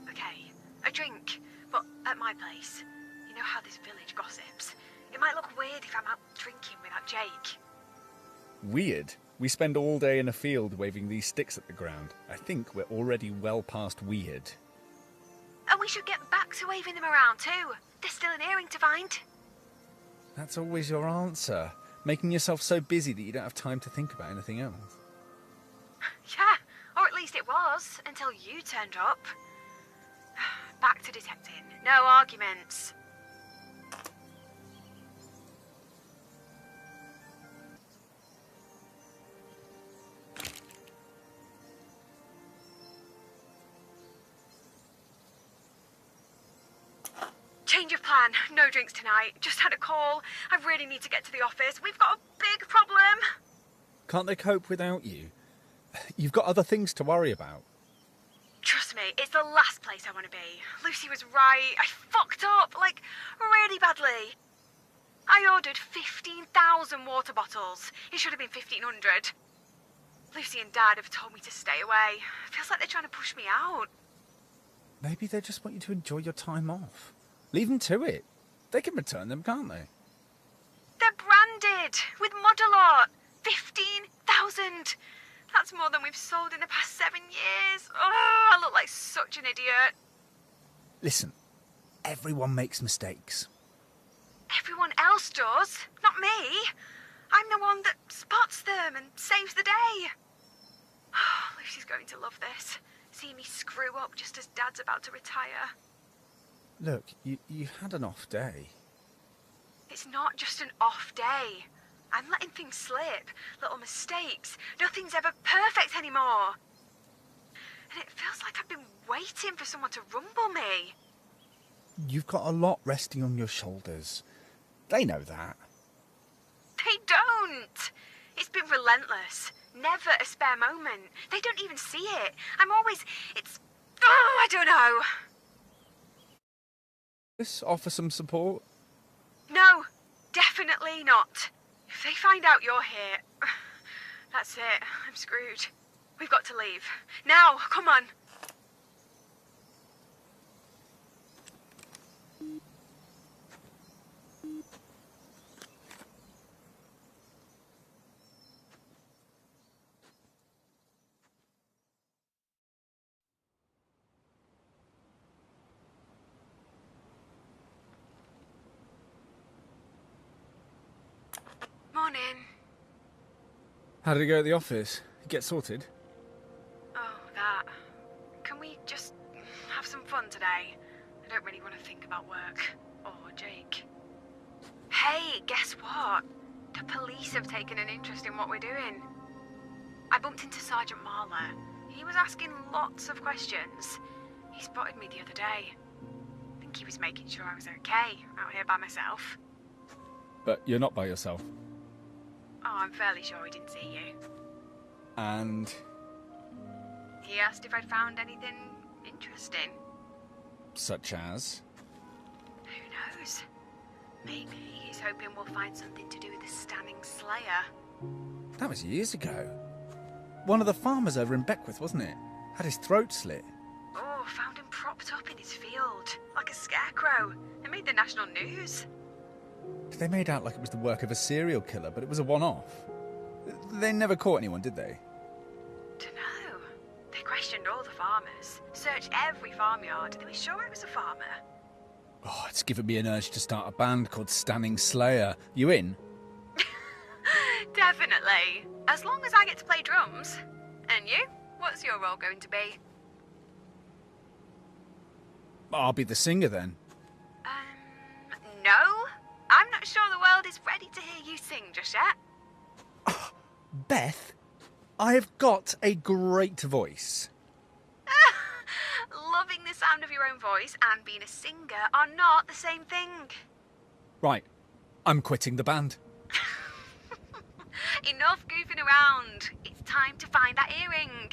Okay, a drink, but at my place. You know how this village gossips. It might look weird if I'm out drinking without Jake. Weird. We spend all day in a field waving these sticks at the ground. I think we're already well past weird. And we should get back to waving them around too. There's still an earring to find. That's always your answer. Making yourself so busy that you don't have time to think about anything else. Yeah, or at least it was, until you turned up. Back to detecting. No arguments. Change of plan. No drinks tonight. Just had a call. I really need to get to the office. We've got a big problem. Can't they cope without you? You've got other things to worry about. Trust me, it's the last place I want to be. Lucy was right. I fucked up, like, really badly. I ordered 15,000 water bottles. It should have been 1,500. Lucy and Dad have told me to stay away. Feels like they're trying to push me out. Maybe they just want you to enjoy your time off. Leave them to it. They can return them, can't they? They're branded with model art. 15,000. That's more than we've sold in the past 7 years. Oh, I look like such an idiot. Listen, everyone makes mistakes. Everyone else does, not me. I'm the one that spots them and saves the day. Oh, Lucy's going to love this. See me screw up just as Dad's about to retire. Look, you had an off day. It's not just an off day. I'm letting things slip, little mistakes. Nothing's ever perfect anymore. And it feels like I've been waiting for someone to rumble me. You've got a lot resting on your shoulders. They know that. They don't. It's been relentless. Never a spare moment. They don't even see it. I'm always... I don't know. Just offer some support. No, definitely not. If they find out you're here, that's it. I'm screwed. We've got to leave. Now, come on. Morning. How did it go at the office? Get sorted? Oh, that. Can we just have some fun today? I don't really want to think about work. Or Jake. Hey, guess what? The police have taken an interest in what we're doing. I bumped into Sergeant Marler. He was asking lots of questions. He spotted me the other day. I think he was making sure I was okay out here by myself. But you're not by yourself. Oh, I'm fairly sure he didn't see you. And... He asked if I'd found anything interesting. such as? Who knows? Maybe he's hoping we'll find something to do with the Standing Slayer. That was years ago. One of the farmers over in Beckwith, wasn't it? Had his throat slit. Oh, found him propped up in his field, like a scarecrow. It made the national news. They made out like it was the work of a serial killer, but it was a one-off. They never caught anyone, did they? Dunno. They questioned all the farmers, searched every farmyard. They were sure it was a farmer. Oh, it's given me an urge to start a band called Standing Slayer. You in? Definitely. As long as I get to play drums. And you? What's your role going to be? I'll be the singer then. No. I'm not sure the world is ready to hear you sing just yet. Beth, I have got a great voice. Loving the sound of your own voice and being a singer are not the same thing. Right, I'm quitting the band. Enough goofing around. It's time to find that earring.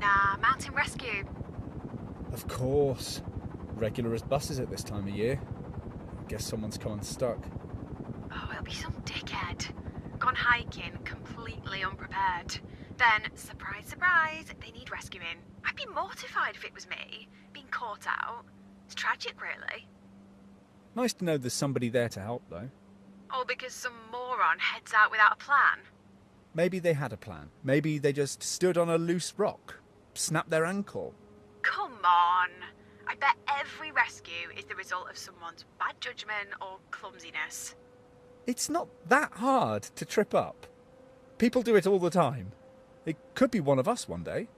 Nah, mountain rescue. Of course. Regular as buses at this time of year. Guess someone's come unstuck. Oh, it'll be some dickhead. Gone hiking, completely unprepared. Then, surprise, surprise, they need rescuing. I'd be mortified if it was me, being caught out. It's tragic, really. Nice to know there's somebody there to help, though. All because some moron heads out without a plan. Maybe they had a plan. Maybe they just stood on a loose rock, snapped their ankle. Come on. I bet every rescue is the result of someone's bad judgment or clumsiness. It's not that hard to trip up. People do it all the time. It could be one of us one day.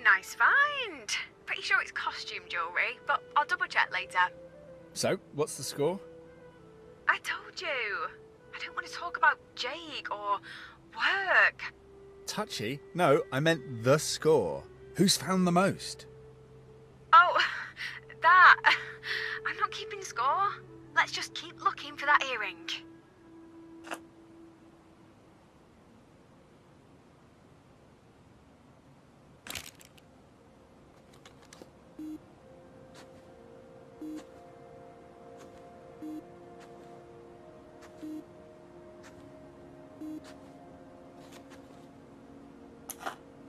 Nice find. Pretty sure it's costume jewellery, but I'll double check later. So, what's the score? I told you. I don't want to talk about Jake or work. Touchy? No, I meant the score. Who's found the most? Oh, that. I'm not keeping score. Let's just keep looking for that earring.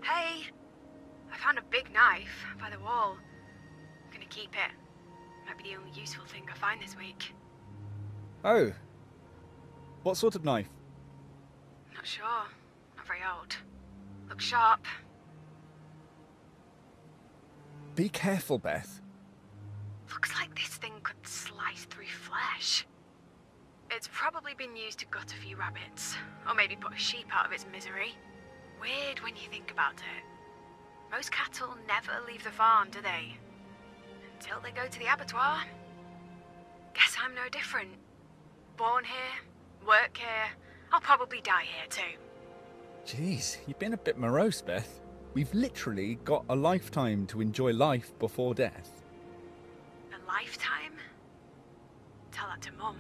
Hey, I found a big knife by the wall. I'm gonna keep it. Might be the only useful thing I find this week. Oh. What sort of knife? Not sure. Not very old. Looks sharp. Be careful, Beth. Looks like like this thing could slice through flesh. It's probably been used to gut a few rabbits, or maybe put a sheep out of its misery. Weird when you think about it. Most cattle never leave the farm, do they? Until they go to the abattoir. Guess I'm no different. Born here, work here, I'll probably die here too. Jeez, you've been a bit morose, Beth. We've literally got a lifetime to enjoy life before death. A lifetime? Tell that to Mum.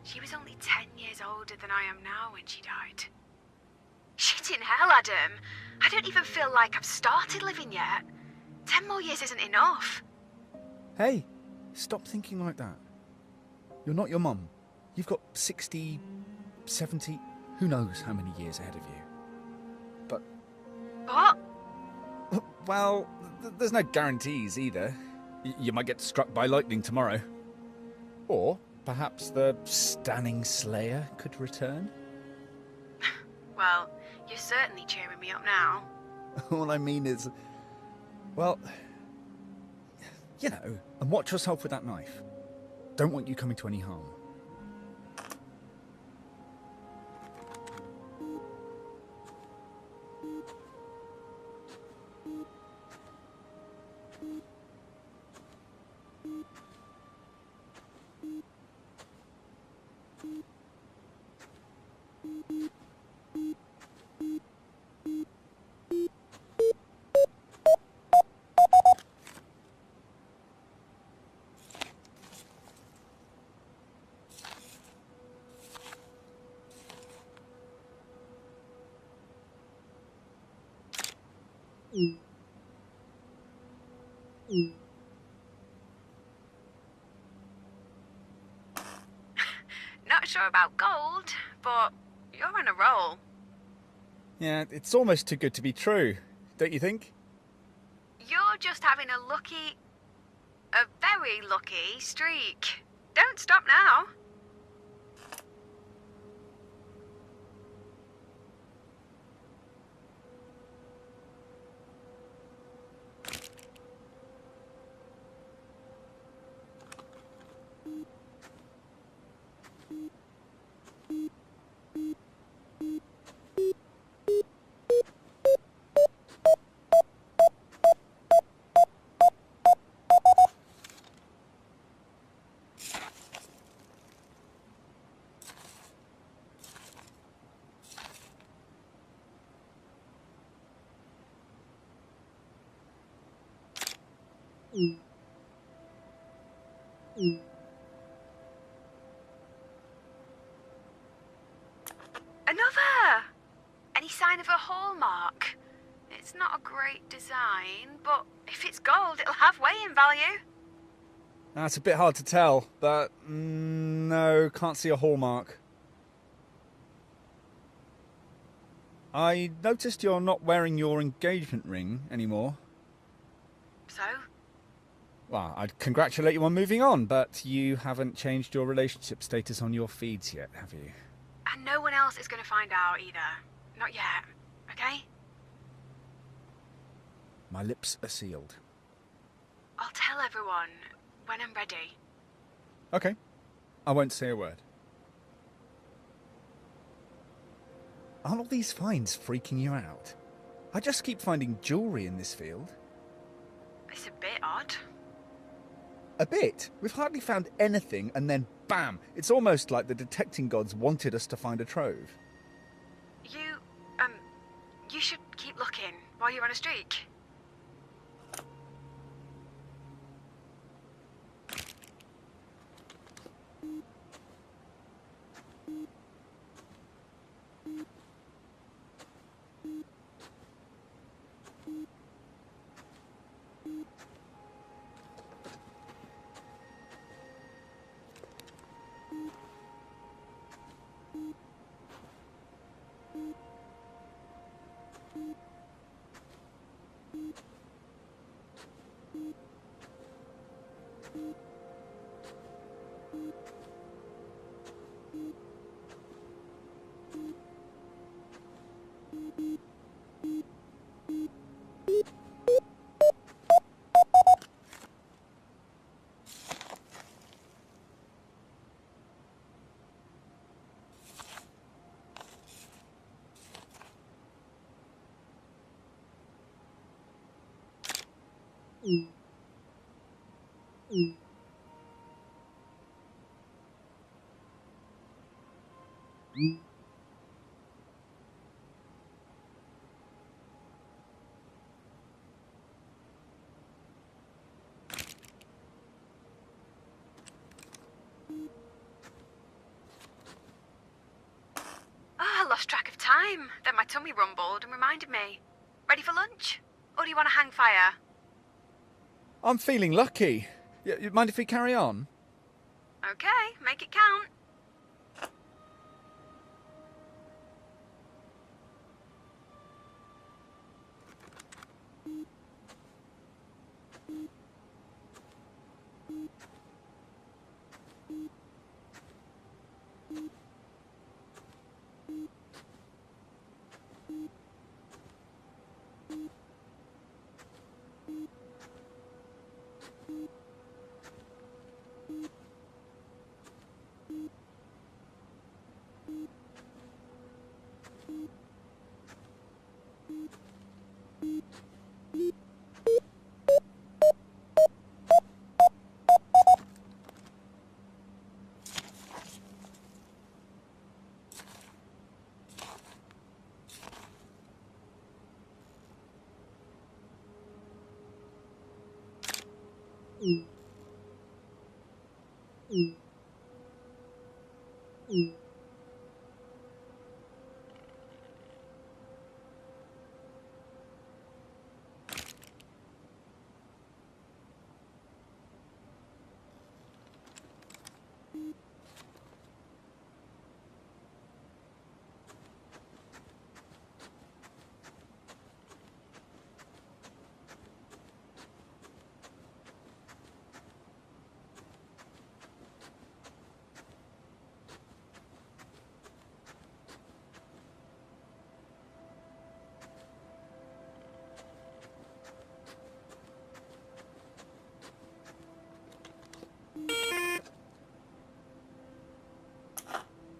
She was only 10 years older than I am now when she died. Shit in hell, Adam. I don't even feel like I've started living yet. 10 more years isn't enough. Hey, stop thinking like that. You're not your mum. You've got 60, 70, who knows how many years ahead of you. But... What? Well, there's no guarantees either. You might get struck by lightning tomorrow. Or perhaps the stunning Slayer could return. Well, you're certainly cheering me up now. All I mean is... Well... You know, and watch yourself with that knife. Don't want you coming to any harm. Not sure about gold, but you're on a roll. Yeah, it's almost too good to be true, don't you think? You're just having a very lucky streak. Don't stop now. Another! Any sign of a hallmark? It's not a great design, but if it's gold, it'll have weighing value. That's a bit hard to tell, but no, can't see a hallmark. I noticed you're not wearing your engagement ring anymore. So? Well, I'd congratulate you on moving on, but you haven't changed your relationship status on your feeds yet, have you? And no one else is going to find out either. Not yet, okay? My lips are sealed. I'll tell everyone when I'm ready. Okay. I won't say a word. Aren't all these finds freaking you out? I just keep finding jewellery in this field. It's a bit odd. A bit? We've hardly found anything, and then bam! It's almost like the detecting gods wanted us to find a trove. You should keep looking while you're on a streak. I lost track of time. Then my tummy rumbled and reminded me. Ready for lunch? Or do you want to hang fire? I'm feeling lucky. You mind if we carry on? Okay, make it count.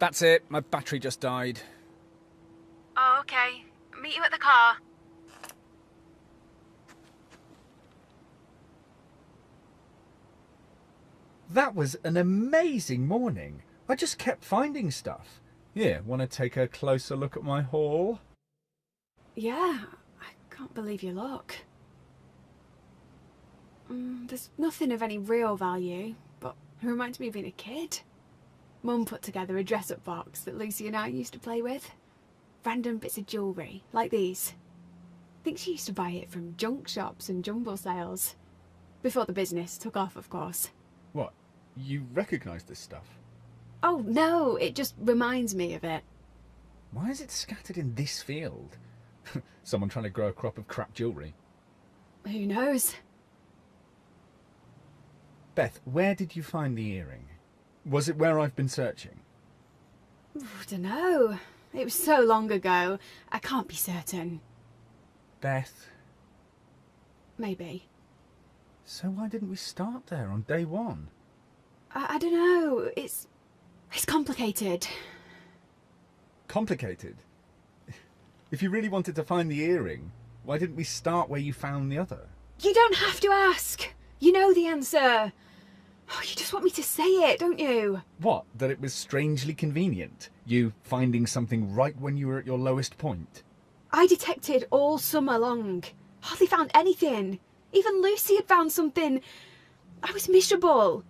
That's it. My battery just died. Oh, okay. Meet you at the car. That was an amazing morning. I just kept finding stuff. Yeah, want to take a closer look at my haul? Yeah, I can't believe your luck. There's nothing of any real value, but it reminds me of being a kid. Mum put together a dress-up box that Lucy and I used to play with. Random bits of jewellery, like these. I think she used to buy it from junk shops and jumble sales. Before the business took off, of course. What? You recognise this stuff? Oh, no, it just reminds me of it. Why is it scattered in this field? Someone trying to grow a crop of crap jewellery. Who knows? Beth, where did you find the earring? Was it where I've been searching? I don't know. It was so long ago. I can't be certain. Beth. Maybe. So why didn't we start there on day one? I don't know. It's complicated. Complicated? If you really wanted to find the earring, why didn't we start where you found the other? You don't have to ask. You know the answer. Oh, you just want me to say it, don't you? What? That it was strangely convenient? You finding something right when you were at your lowest point? I detected all summer long. Hardly found anything. Even Lucy had found something. I was miserable.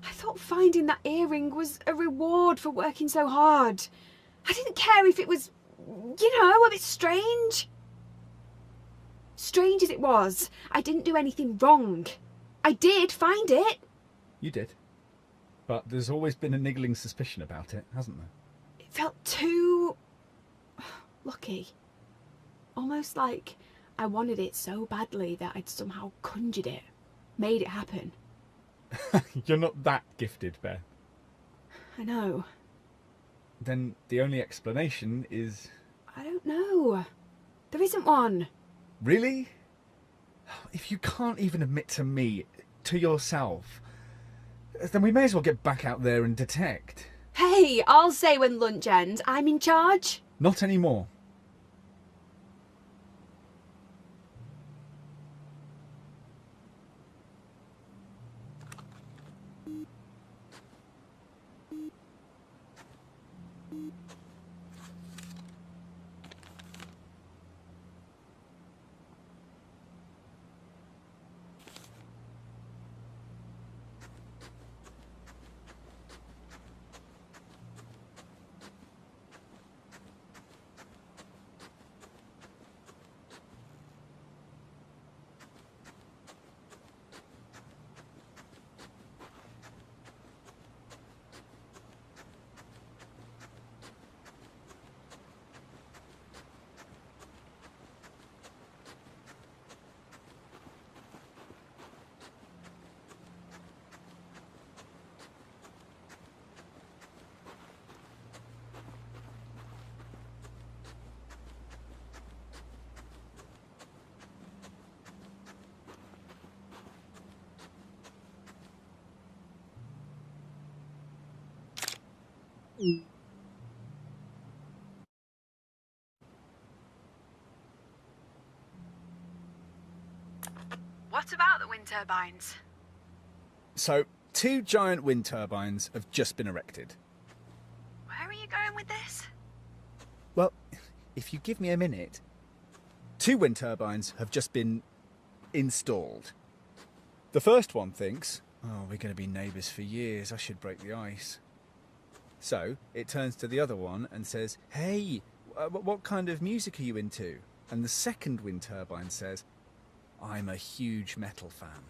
I thought finding that earring was a reward for working so hard. I didn't care if it was, you know, a bit strange. Strange as it was, I didn't do anything wrong. I did find it. You did. But there's always been a niggling suspicion about it, hasn't there? It felt too lucky. Almost like I wanted it so badly that I'd somehow conjured it, made it happen. You're not that gifted, Beth. I know. Then the only explanation is... I don't know. There isn't one. Really? If you can't even admit to me, to yourself, then we may as well get back out there and detect. Hey, I'll say when lunch ends, I'm in charge. Not anymore. What about the wind turbines? So, 2 giant wind turbines have just been erected. Where are you going with this? Well, if you give me a minute, 2 wind turbines have just been installed. The first one thinks, oh, we're going to be neighbours for years, I should break the ice. So it turns to the other one and says, hey, what kind of music are you into? And the second wind turbine says, I'm a huge metal fan.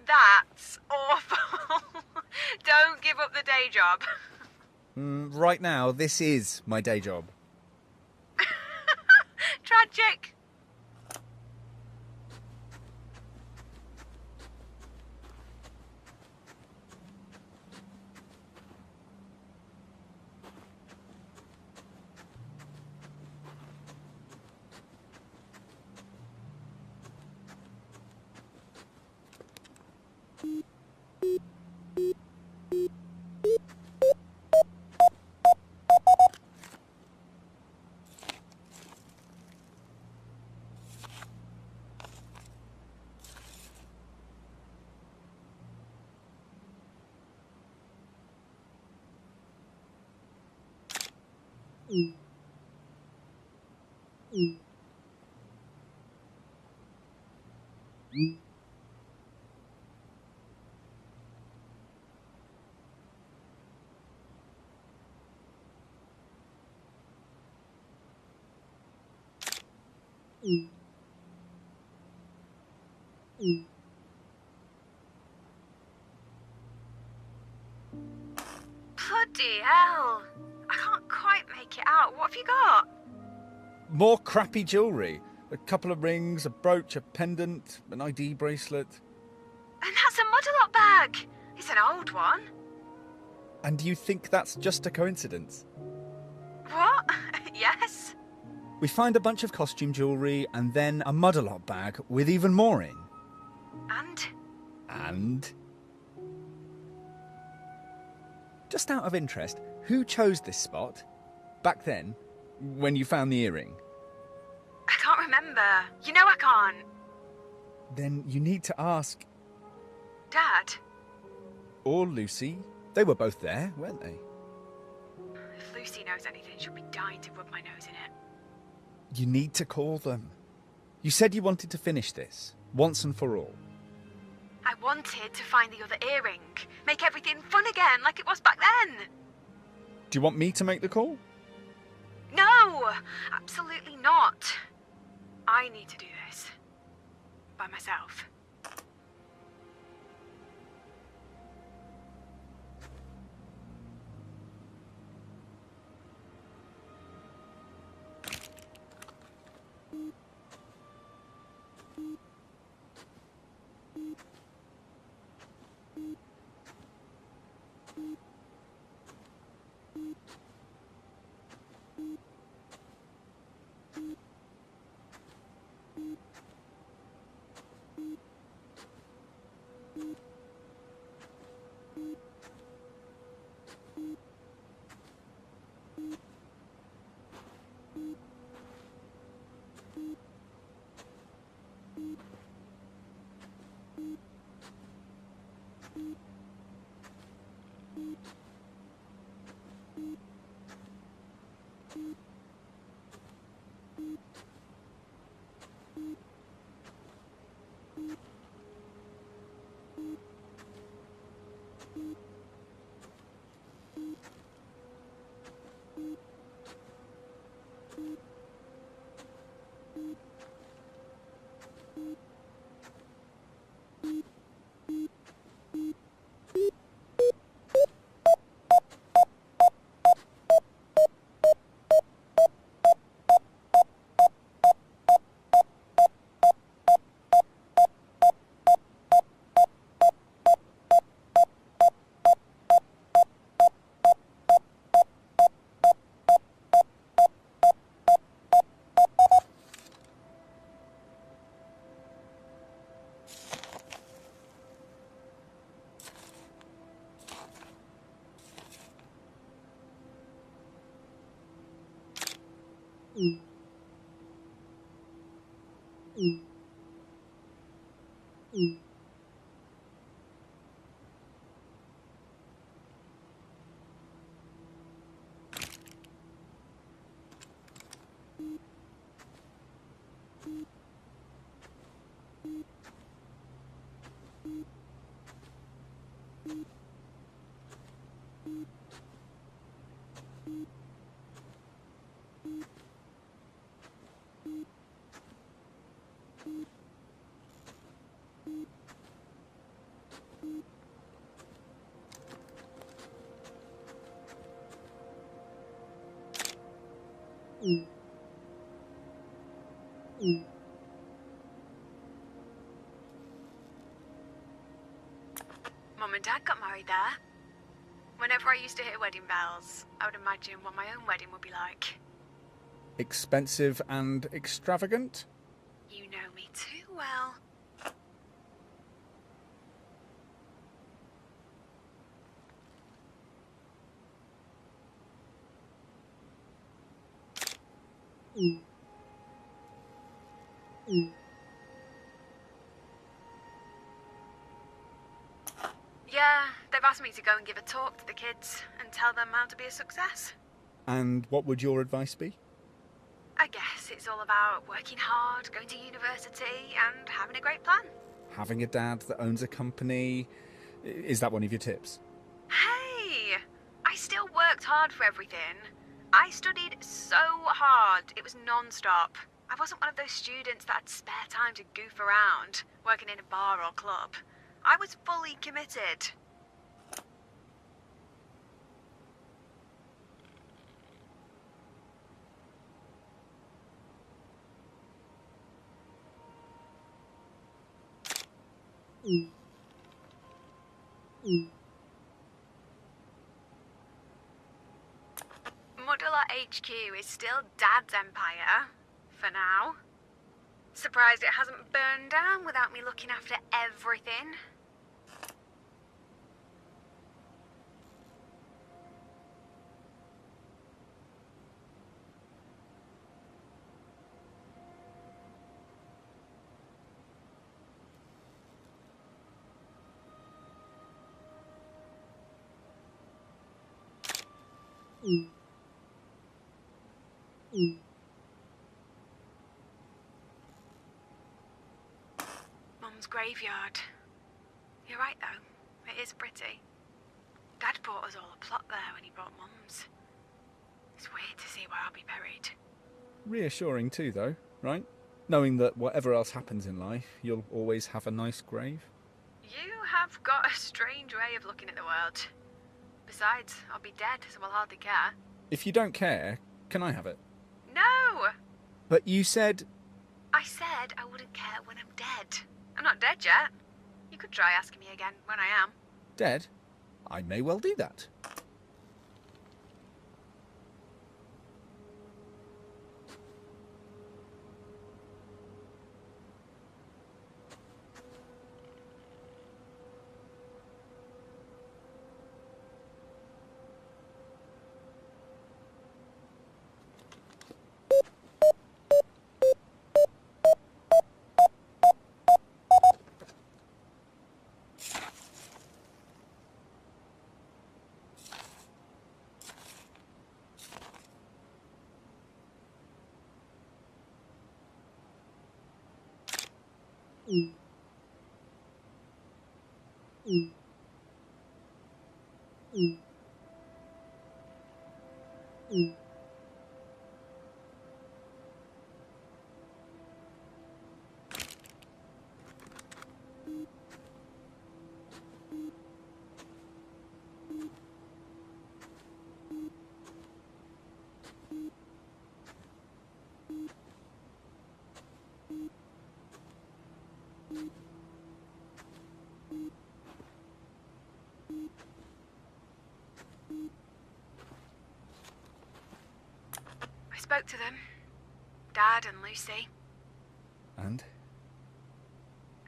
That's awful. Don't give up the day job. Right now, this is my day job. Tragic. Bloody hell. I can't quite make it out. What have you got? More crappy jewellery. A couple of rings, a brooch, a pendant, an ID bracelet. And that's a Muddalot bag. It's an old one. And you think that's just a coincidence? What? Yes. We find a bunch of costume jewellery and then a Muddalot bag with even more in. And? And? Just out of interest, who chose this spot? Back then, when you found the earring? I can't remember. You know I can't. Then you need to ask... Dad? Or Lucy. They were both there, weren't they? If Lucy knows anything, she'll be dying to rub my nose in it. You need to call them. You said you wanted to finish this, once and for all. I wanted to find the other earring. Make everything fun again, like it was back then. Do you want me to make the call? No! Absolutely not. I need to do this. By myself. Mum and Dad got married there. Whenever I used to hear wedding bells, I would imagine what my own wedding would be like. Expensive and extravagant? You know me too well. Yeah, they've asked me to go and give a talk to the kids and tell them how to be a success. And what would your advice be? I guess it's all about working hard, going to university, and having a great plan. Having a dad that owns a company. Is that one of your tips? Hey! I still worked hard for everything. I studied so hard, it was non-stop. I wasn't one of those students that had spare time to goof around, working in a bar or club. I was fully committed. Modular HQ is still Dad's empire, for now. Surprised it hasn't burned down without me looking after everything. Mum's graveyard. You're right though, it is pretty. Dad bought us all a plot there when he bought Mum's. It's weird to see where I'll be buried. Reassuring too, though, right? Knowing that whatever else happens in life, you'll always have a nice grave. You have got a strange way of looking at the world. Besides, I'll be dead, so I'll hardly care. If you don't care, can I have it? No! But you said... I said I wouldn't care when I'm dead. I'm not dead yet. You could try asking me again when I am. Dead? I may well do that. I spoke to them. Dad and Lucy. And?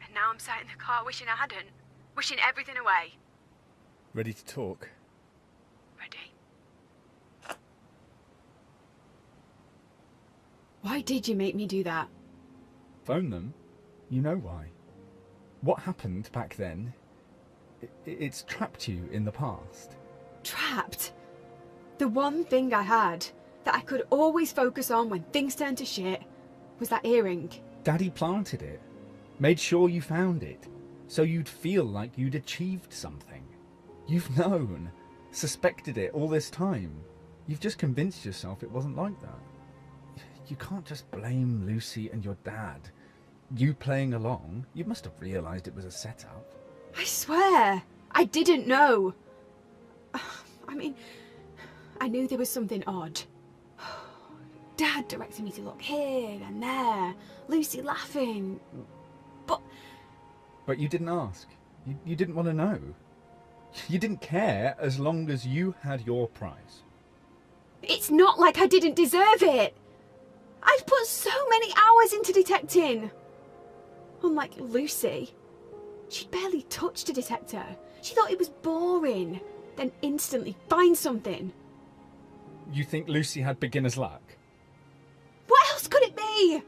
And now I'm sat in the car wishing I hadn't. Wishing everything away. Ready to talk? Ready. Why did you make me do that? Phone them? You know why. What happened back then, it's trapped you in the past. Trapped? The one thing I had that I could always focus on when things turned to shit was that earring. Daddy planted it. Made sure you found it. So you'd feel like you'd achieved something. You've known, suspected it all this time. You've just convinced yourself it wasn't like that. You can't just blame Lucy and your dad. You playing along, you must have realised it was a setup. I swear, I didn't know. I mean, I knew there was something odd. Dad directed me to look here and there, Lucy laughing, But you didn't ask. You didn't want to know. You didn't care as long as you had your prize. It's not like I didn't deserve it. I've put so many hours into detecting. Unlike Lucy, she barely touched a detector. She thought it was boring, then instantly find something. You think Lucy had beginner's luck? What else could it be?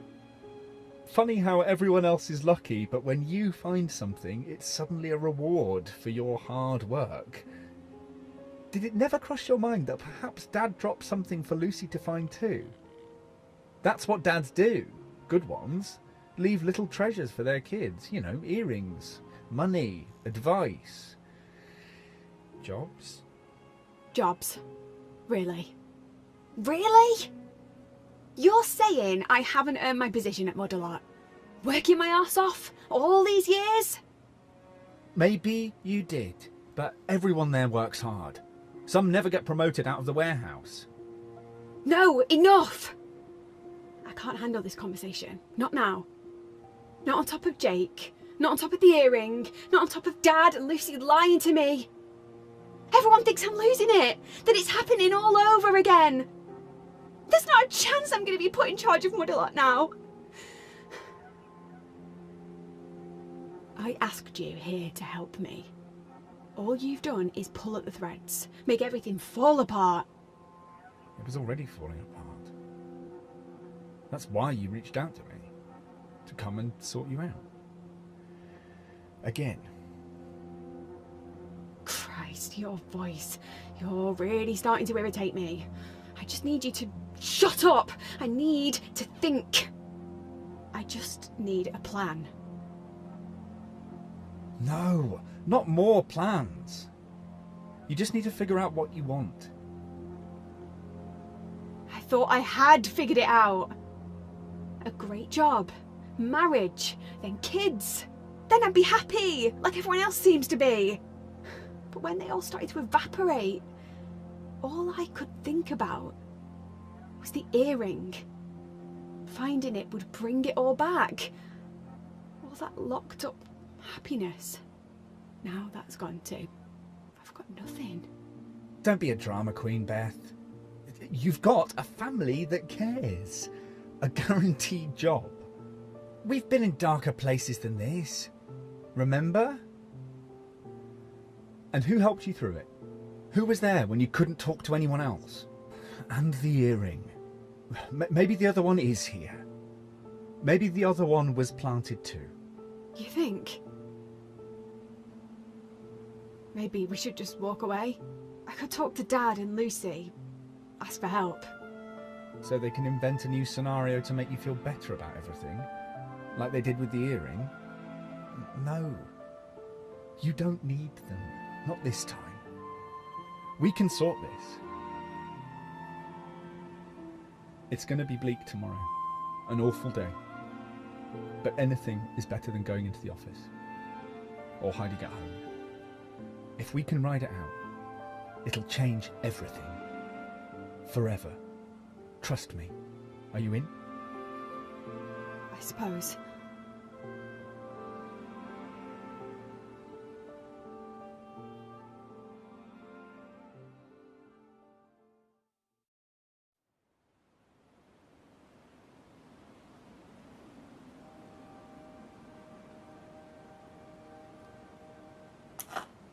Funny how everyone else is lucky, but when you find something, it's suddenly a reward for your hard work. Did it never cross your mind that perhaps Dad dropped something for Lucy to find too? That's what dads do, good ones. Leave little treasures for their kids, you know, earrings, money, advice. Jobs? Jobs. Really? Really? You're saying I haven't earned my position at Model Art? Working my arse off all these years? Maybe you did, but everyone there works hard. Some never get promoted out of the warehouse. No, enough! I can't handle this conversation. Not now. Not on top of Jake. Not on top of the earring. Not on top of Dad and Lucy lying to me. Everyone thinks I'm losing it. That it's happening all over again. There's not a chance I'm going to be put in charge of Model Art now. I asked you here to help me. All you've done is pull at the threads. Make everything fall apart. It was already falling apart. That's why you reached out to me. To come and sort you out. Again. Christ, your voice. You're really starting to irritate me. I just need you to shut up. I need to think. I just need a plan. No, not more plans. You just need to figure out what you want. I thought I had figured it out. A great job, marriage, then kids. Then I'd be happy, like everyone else seems to be. But when they all started to evaporate, all I could think about was the earring. Finding it would bring it all back. All that locked up happiness. Now that's gone too. I've got nothing. Don't be a drama queen, Beth. You've got a family that cares. A guaranteed job. We've been in darker places than this. Remember? And who helped you through it? Who was there when you couldn't talk to anyone else? And the earring. Maybe the other one is here. Maybe the other one was planted too. You think? Maybe we should just walk away? I could talk to Dad and Lucy. Ask for help. So they can invent a new scenario to make you feel better about everything? Like they did with the earring? No. You don't need them. Not this time. We can sort this. It's going to be bleak tomorrow. An awful day. But anything is better than going into the office. Or hiding at home. If we can ride it out, it'll change everything. Forever. Trust me. Are you in? I suppose.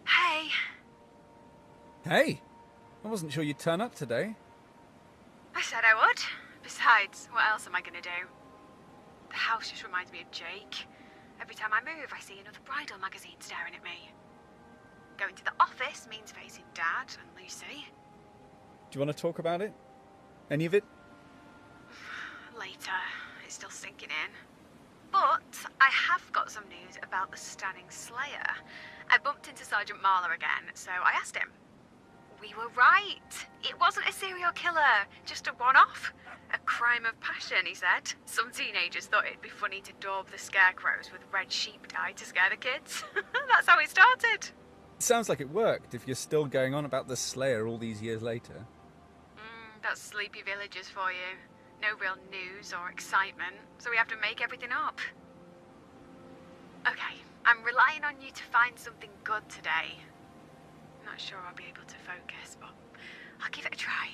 Hey. Hey! I wasn't sure you'd turn up today. I said I would. Besides, what else am I going to do? The house just reminds me of Jake. Every time I move, I see another bridal magazine staring at me. Going to the office means facing Dad and Lucy. Do you want to talk about it? Any of it? Later. It's still sinking in. But I have got some news about the stunning Slayer. I bumped into Sergeant Marler again, so I asked him. We were right. It wasn't a serial killer, just a one-off. A crime of passion, he said. Some teenagers thought it'd be funny to daub the scarecrows with red sheep dye to scare the kids. That's how it started. Sounds like it worked if you're still going on about the Slayer all these years later. That's sleepy villagers for you. No real news or excitement, so we have to make everything up. Okay, I'm relying on you to find something good today. Not sure I'll be able to focus, but I'll give it a try.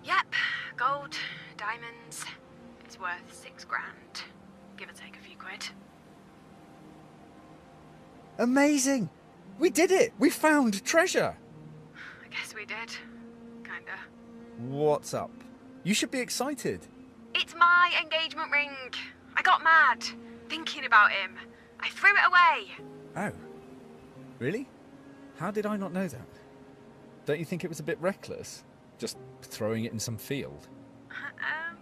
Yep, gold, diamonds. It's worth $6 grand. Give or take a few quid. Amazing! We did it! We found treasure! I guess we did. Kinda. What's up? You should be excited. It's my engagement ring. I got mad, thinking about him. I threw it away. Oh. Really? How did I not know that? Don't you think it was a bit reckless? Just throwing it in some field?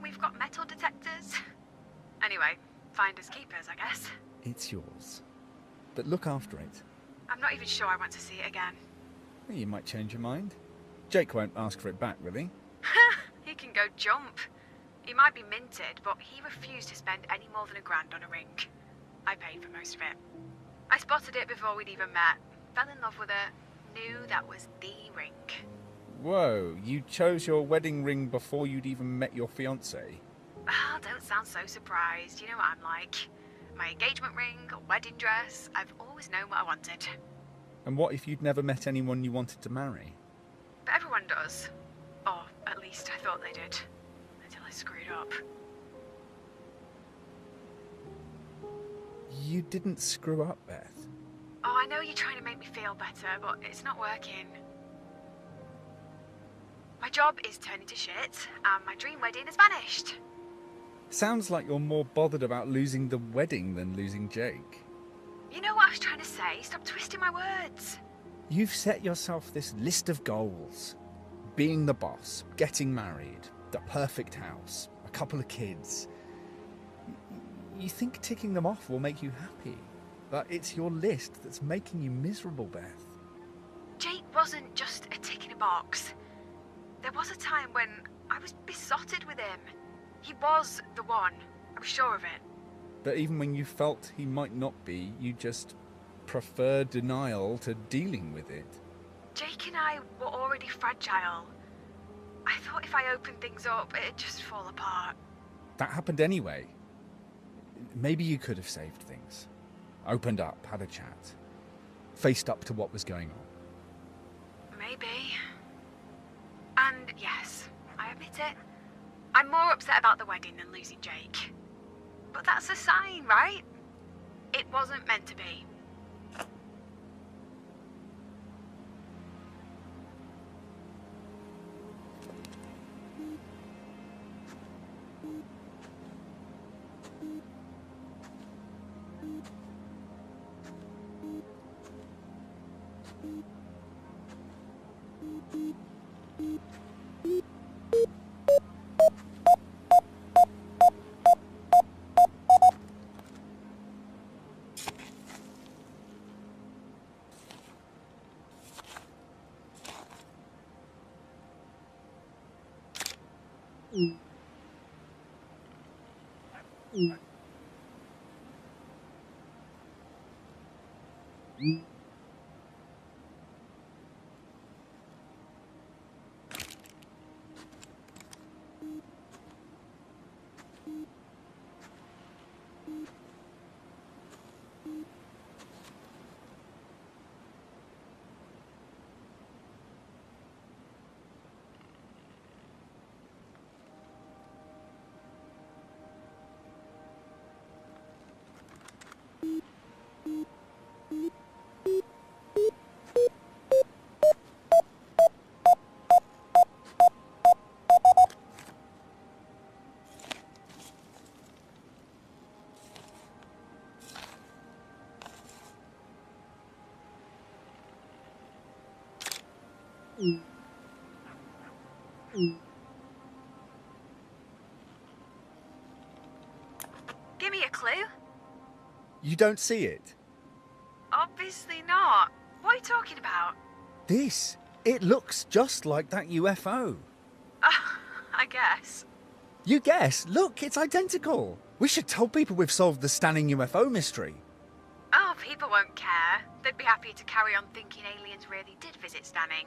We've got metal detectors. Anyway, finders keepers, I guess. It's yours. But look after it. I'm not even sure I want to see it again. Well, you might change your mind. Jake won't ask for it back, will he? He can go jump. It might be minted, but he refused to spend any more than $1 grand on a ring. I paid for most of it. I spotted it before we'd even met. Fell in love with it. Knew that was the ring. Whoa, you chose your wedding ring before you'd even met your fiancé? Oh, don't sound so surprised. You know what I'm like. My engagement ring, a wedding dress. I've always known what I wanted. And what if you'd never met anyone you wanted to marry? But everyone does. Or at least I thought they did. Until I screwed up. You didn't screw up, Beth. Oh, I know you're trying to make me feel better, but it's not working. My job is turning to shit, and my dream wedding has vanished. Sounds like you're more bothered about losing the wedding than losing Jake. You know what I was trying to say? Stop twisting my words. You've set yourself this list of goals. Being the boss, getting married, the perfect house, a couple of kids. You think ticking them off will make you happy, but it's your list that's making you miserable, Beth. Jake wasn't just a tick in a box. There was a time when I was besotted with him. He was the one. I was sure of it. But even when you felt he might not be, you just preferred denial to dealing with it. Jake and I were already fragile. I thought if I opened things up, it'd just fall apart. That happened anyway. Maybe you could have saved things. Opened up, had a chat. Faced up to what was going on. Maybe. And yes, I admit it. I'm more upset about the wedding than losing Jake. But that's a sign, right? It wasn't meant to be. Give me a clue. You don't see it? Obviously not. What are you talking about? This. It looks just like that UFO. I guess. You guess? Look, it's identical. We should tell people we've solved the Stanning UFO mystery. Oh, people won't care. They'd be happy to carry on thinking aliens really did visit Stanning.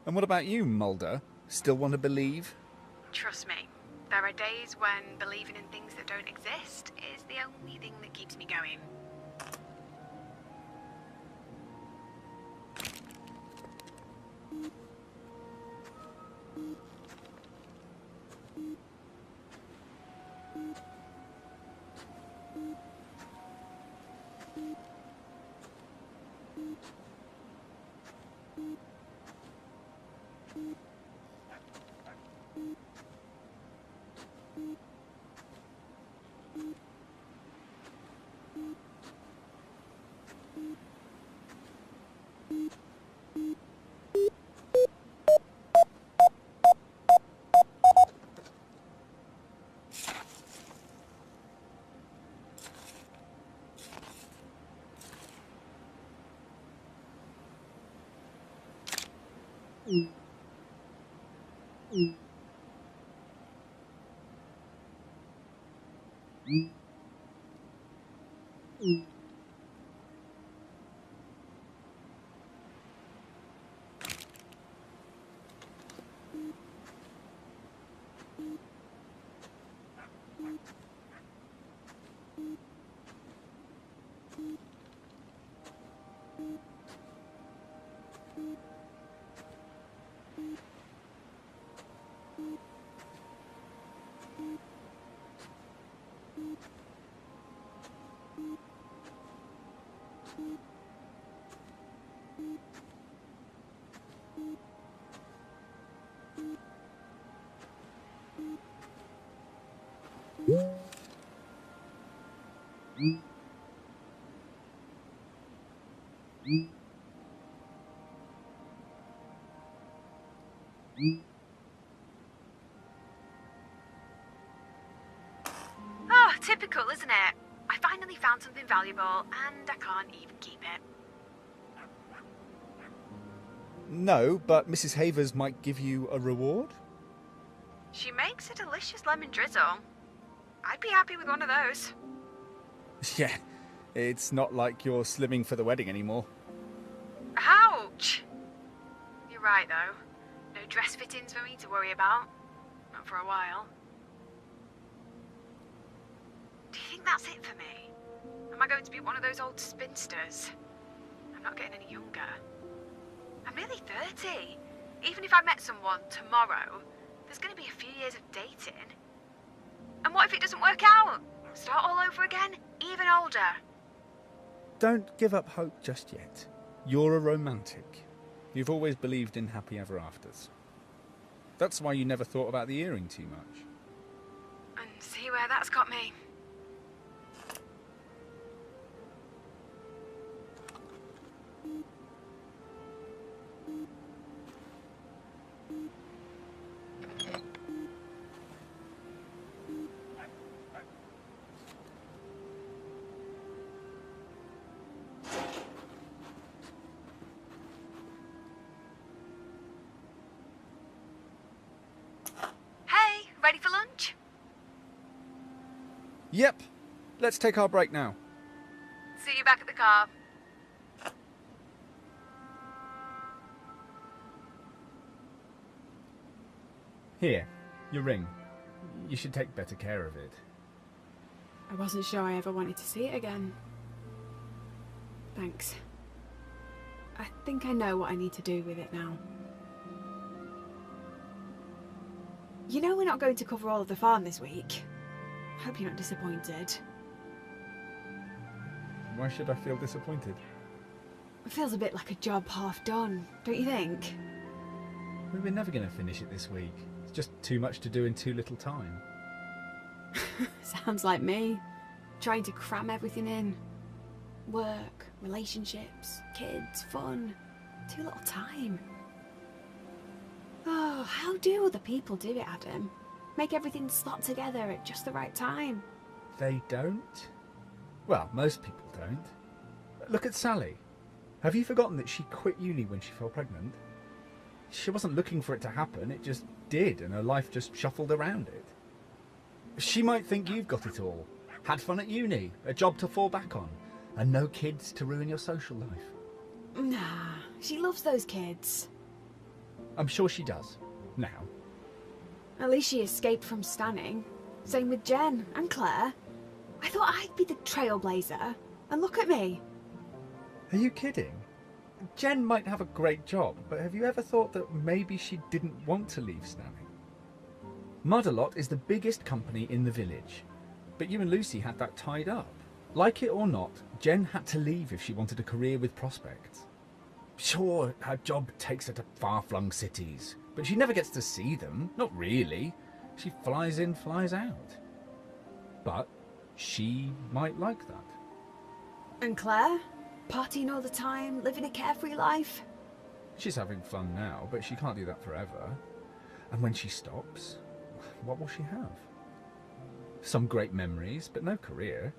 And what about you, Mulder? Still want to believe? Trust me, there are days when believing in things that don't exist is the only thing that keeps me going. Oh, typical, isn't it? I finally found something valuable, and I can't even keep it. No, but Mrs. Havers might give you a reward? She makes a delicious lemon drizzle. I'd be happy with one of those. Yeah, it's not like you're slimming for the wedding anymore. Ouch! You're right, though. No dress fittings for me to worry about. Not for a while. Do you think that's it for me? Am I going to be one of those old spinsters? I'm not getting any younger. I'm nearly 30. Even if I met someone tomorrow, there's going to be a few years of dating. And what if it doesn't work out? Start all over again, even older. Don't give up hope just yet. You're a romantic. You've always believed in happy ever afters. That's why you never thought about the earring too much. And see where that's got me. Ready for lunch? Yep. Let's take our break now. See you back at the car. Here, your ring. You should take better care of it. I wasn't sure I ever wanted to see it again. Thanks. I think I know what I need to do with it now. You know we're not going to cover all of the farm this week. Hope you're not disappointed. Why should I feel disappointed? It feels a bit like a job half done, don't you think? We were never going to finish it this week. It's just too much to do in too little time. Sounds like me. Trying to cram everything in. Work, relationships, kids, fun. Too little time. Oh, how do other people do it, Adam? Make everything slot together at just the right time. They don't? Well, most people don't. Look at Sally. Have you forgotten that she quit uni when she fell pregnant? She wasn't looking for it to happen, it just did, and her life just shuffled around it. She might think you've got it all. Had fun at uni, a job to fall back on, and no kids to ruin your social life. Nah, she loves those kids. I'm sure she does. Now. At least she escaped from Stanning. Same with Jen and Claire. I thought I'd be the trailblazer. And look at me. Are you kidding? Jen might have a great job, but have you ever thought that maybe she didn't want to leave Stanning? Mud-a-Lot is the biggest company in the village, but you and Lucy had that tied up. Like it or not, Jen had to leave if she wanted a career with prospects. Sure, her job takes her to far-flung cities, but she never gets to see them. Not really. She flies in, flies out. But she might like that. And Claire? Partying all the time, living a carefree life? She's having fun now, but she can't do that forever. And when she stops, what will she have? Some great memories, but no career.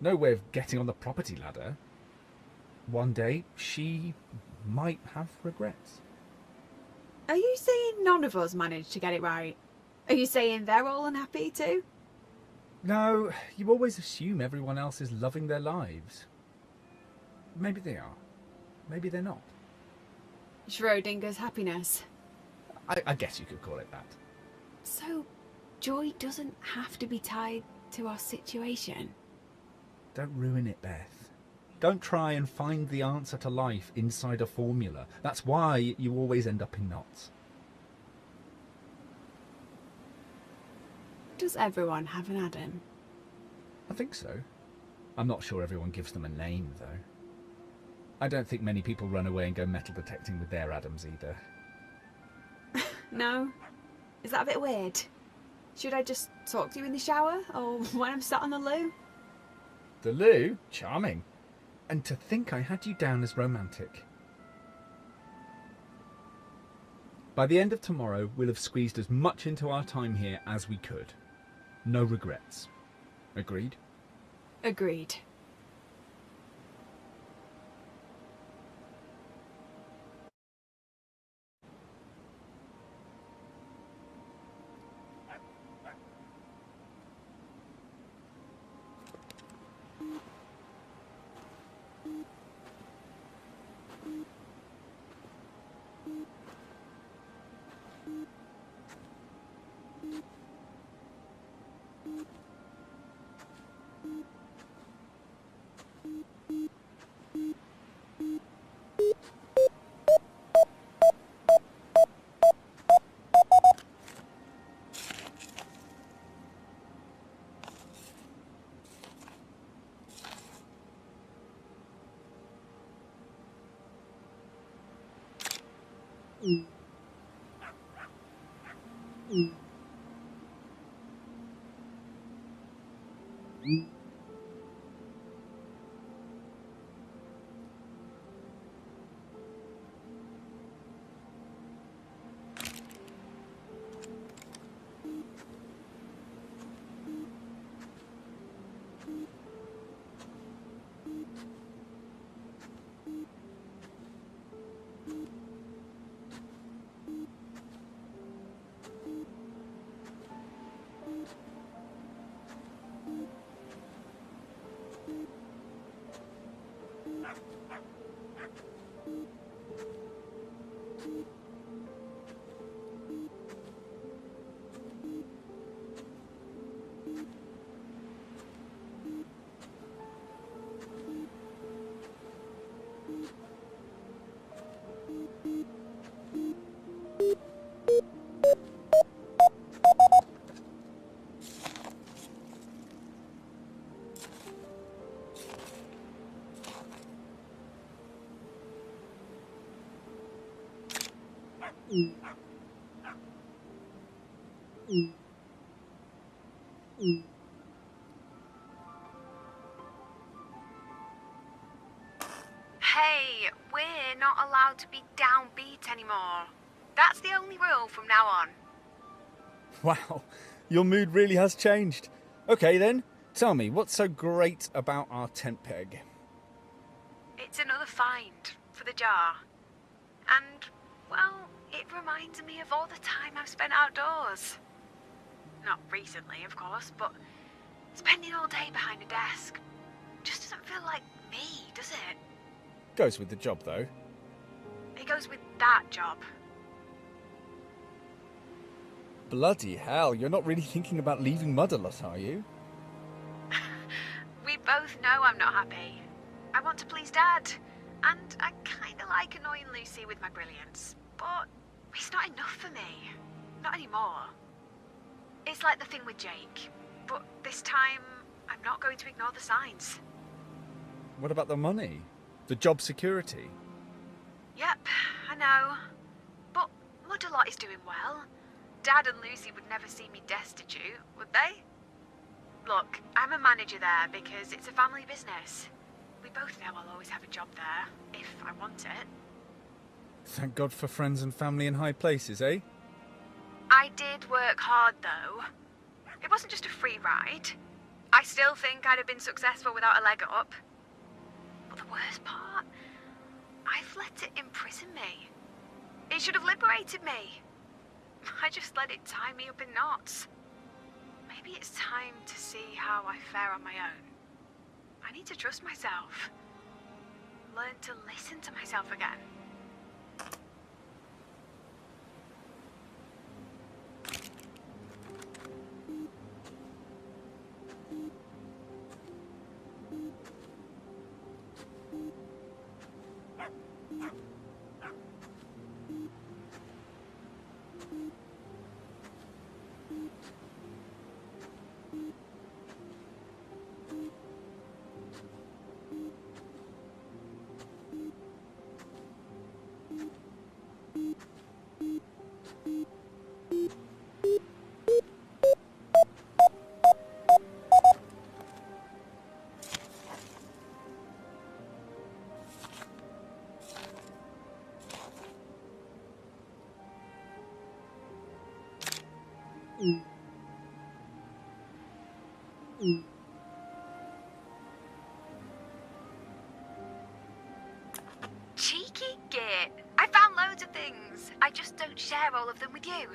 No way of getting on the property ladder. One day, she might have regrets. Are you saying none of us managed to get it right? Are you saying they're all unhappy too? No, you always assume everyone else is loving their lives. Maybe they are. Maybe they're not. Schrodinger's happiness. I guess you could call it that. So, joy doesn't have to be tied to our situation? Don't ruin it, Beth. Don't try and find the answer to life inside a formula. That's why you always end up in knots. Does everyone have an Adam? I think so. I'm not sure everyone gives them a name, though. I don't think many people run away and go metal detecting with their Adams either. No? Is that a bit weird? Should I just talk to you in the shower, or when I'm sat on the loo? The loo? Charming. And to think I had you down as romantic. By the end of tomorrow, we'll have squeezed as much into our time here as we could. No regrets. Agreed? Agreed. Hey, we're not allowed to be downbeat anymore. That's the only rule from now on. Wow, your mood really has changed. Okay then, tell me, what's so great about our tent peg? It's another find for the jar. And, well, it reminds me of all the time I've spent outdoors. Not recently, of course, but spending all day behind a desk just doesn't feel like me, does it? Goes with the job, though. It goes with that job. Bloody hell, you're not really thinking about leaving Mud a lot, are you? We both know I'm not happy. I want to please Dad, and I kind of like annoying Lucy with my brilliance, but it's not enough for me. Not anymore. It's like the thing with Jake, but this time I'm not going to ignore the signs. What about the money? The job security? Yep, I know. But Mud-a-Lot is doing well. Dad and Lucy would never see me destitute, would they? Look, I'm a manager there because it's a family business. We both know I'll always have a job there, if I want it. Thank God for friends and family in high places, eh? I did work hard, though. It wasn't just a free ride. I still think I'd have been successful without a leg up. But the worst part, I've let it imprison me. It should have liberated me. I just let it tie me up in knots. Maybe it's time to see how I fare on my own. I need to trust myself. Learn to listen to myself again. Cheeky git. I found loads of things. I just don't share all of them with you.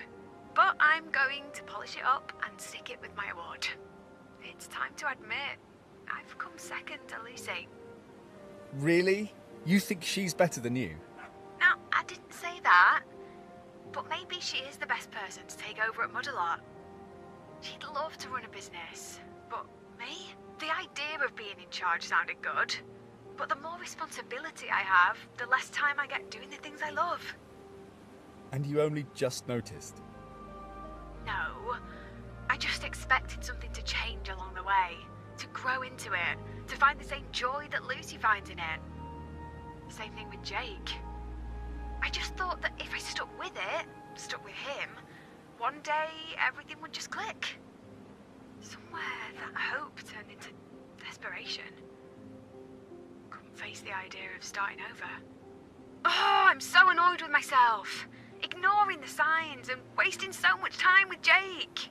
But I'm going to polish it up and stick it with my award. It's time to admit, I've come second to Lucy. Really? You think she's better than you? Now, I didn't say that. But maybe she is the best person to take over at Mud-a-Lot. She'd love to run a business. But me? The idea of being in charge sounded good. But the more responsibility I have, the less time I get doing the things I love. And you only just noticed? No. I just expected something to change along the way. To grow into it. To find the same joy that Lucy finds in it. Same thing with Jake. I just thought that if I stuck with it, stuck with him, one day everything would just click. Somewhere that hope turned into desperation. Couldn't face the idea of starting over. Oh, I'm so annoyed with myself. Ignoring the signs and wasting so much time with Jake.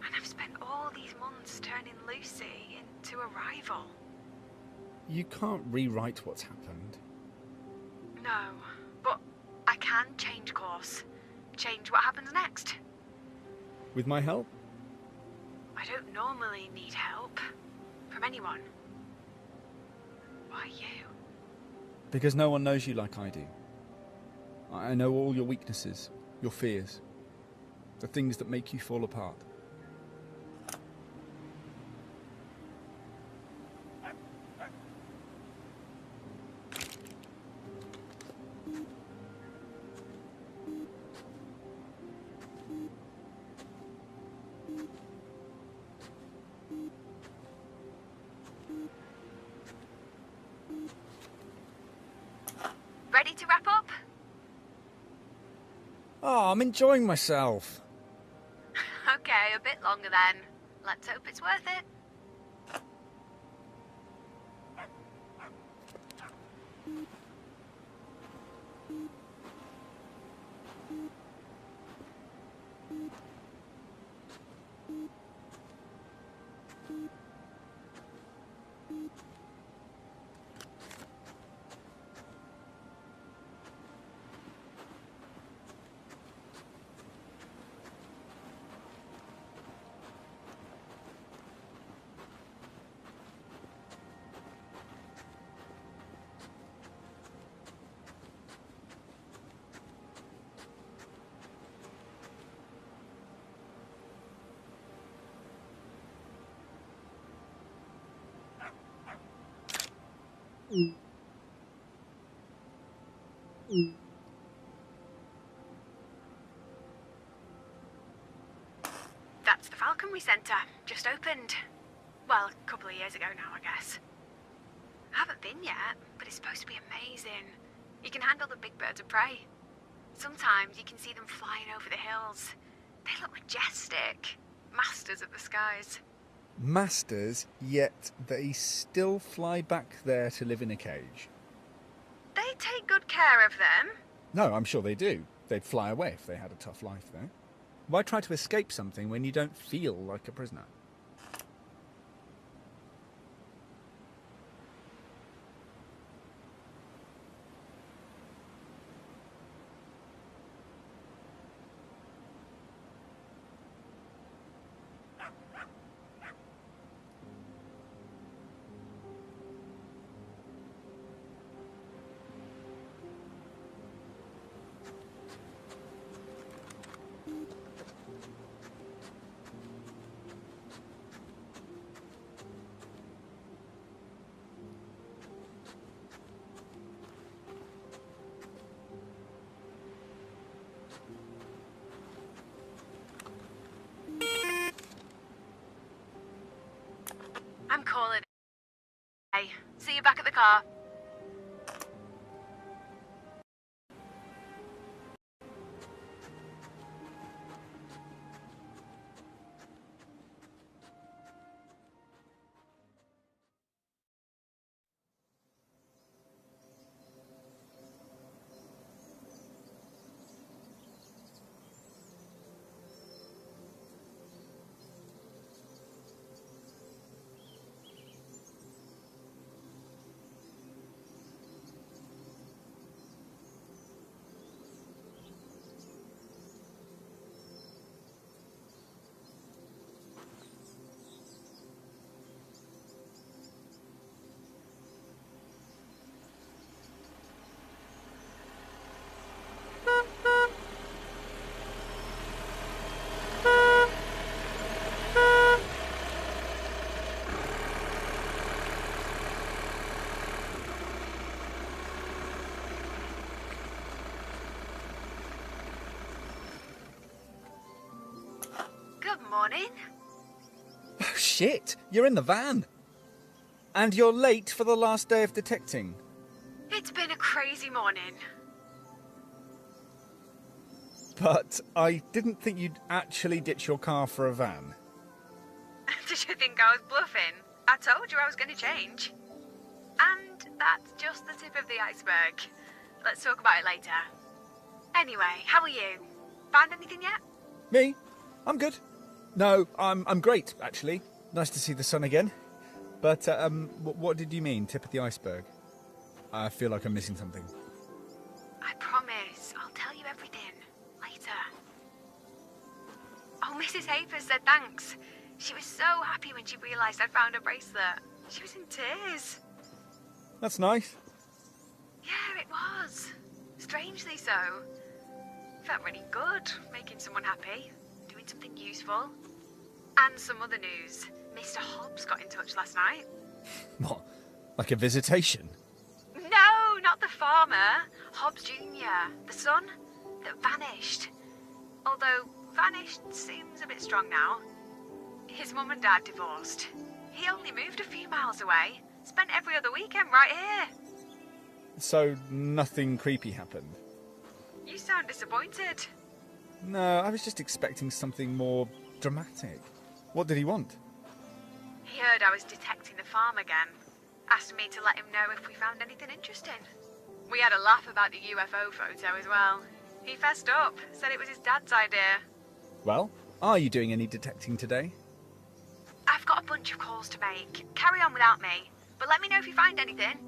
And I've spent all these months turning Lucy into a rival. You can't rewrite what's happened. No, but I can change course. Change what happens next. With my help? I don't normally need help from anyone. Why you? Because no one knows you like I do. I know all your weaknesses, your fears, the things that make you fall apart. Ready to wrap up? Oh, I'm enjoying myself. Okay, a bit longer then. Let's hope it's worth it. That's the Falconry Centre, just opened. Well, a couple of years ago now, I guess. I haven't been yet, but it's supposed to be amazing. You can handle the big birds of prey. Sometimes you can see them flying over the hills. They look majestic. Masters of the skies. Masters, yet they still fly back there to live in a cage. They take good care of them. No, I'm sure they do. They'd fly away if they had a tough life, though. Why try to escape something when you don't feel like a prisoner? I'm calling it. Hey, see you back at the car. Good morning. Oh, shit! You're in the van! And you're late for the last day of detecting. It's been a crazy morning. But I didn't think you'd actually ditch your car for a van. Did you think I was bluffing? I told you I was going to change. And that's just the tip of the iceberg. Let's talk about it later. Anyway, how are you? Found anything yet? Me? I'm good. No, I'm great, actually. Nice to see the sun again. But, what did you mean, tip of the iceberg? I feel like I'm missing something. I promise. I'll tell you everything later. Oh, Mrs. Hapers said thanks. She was so happy when she realised I'd found a bracelet. She was in tears. That's nice. Yeah, it was. Strangely so. Felt really good, making someone happy, doing something useful. And some other news. Mr. Hobbs got in touch last night. What? Like a visitation? No, not the farmer. Hobbs Jr., the son that vanished. Although vanished seems a bit strong now. His mum and dad divorced. He only moved a few miles away. Spent every other weekend right here. So nothing creepy happened? You sound disappointed. No, I was just expecting something more dramatic. What did he want? He heard I was detecting the farm again. Asked me to let him know if we found anything interesting. We had a laugh about the UFO photo as well. He fessed up, said it was his dad's idea. Well, are you doing any detecting today? I've got a bunch of calls to make. Carry on without me. But let me know if you find anything.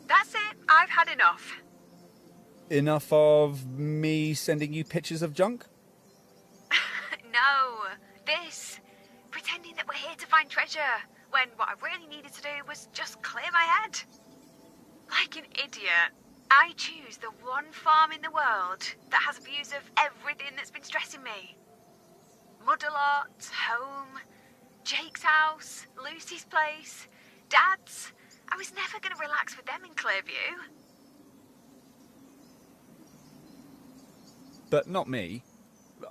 That's it. I've had enough. Enough of me sending you pictures of junk? No. This. Pretending that we're here to find treasure, when what I really needed to do was just clear my head. Like an idiot, I choose the one farm in the world that has views of everything that's been stressing me. Mudalot, home, Jake's house, Lucy's place, Dad's. I was never going to relax with them in Clearview. But not me.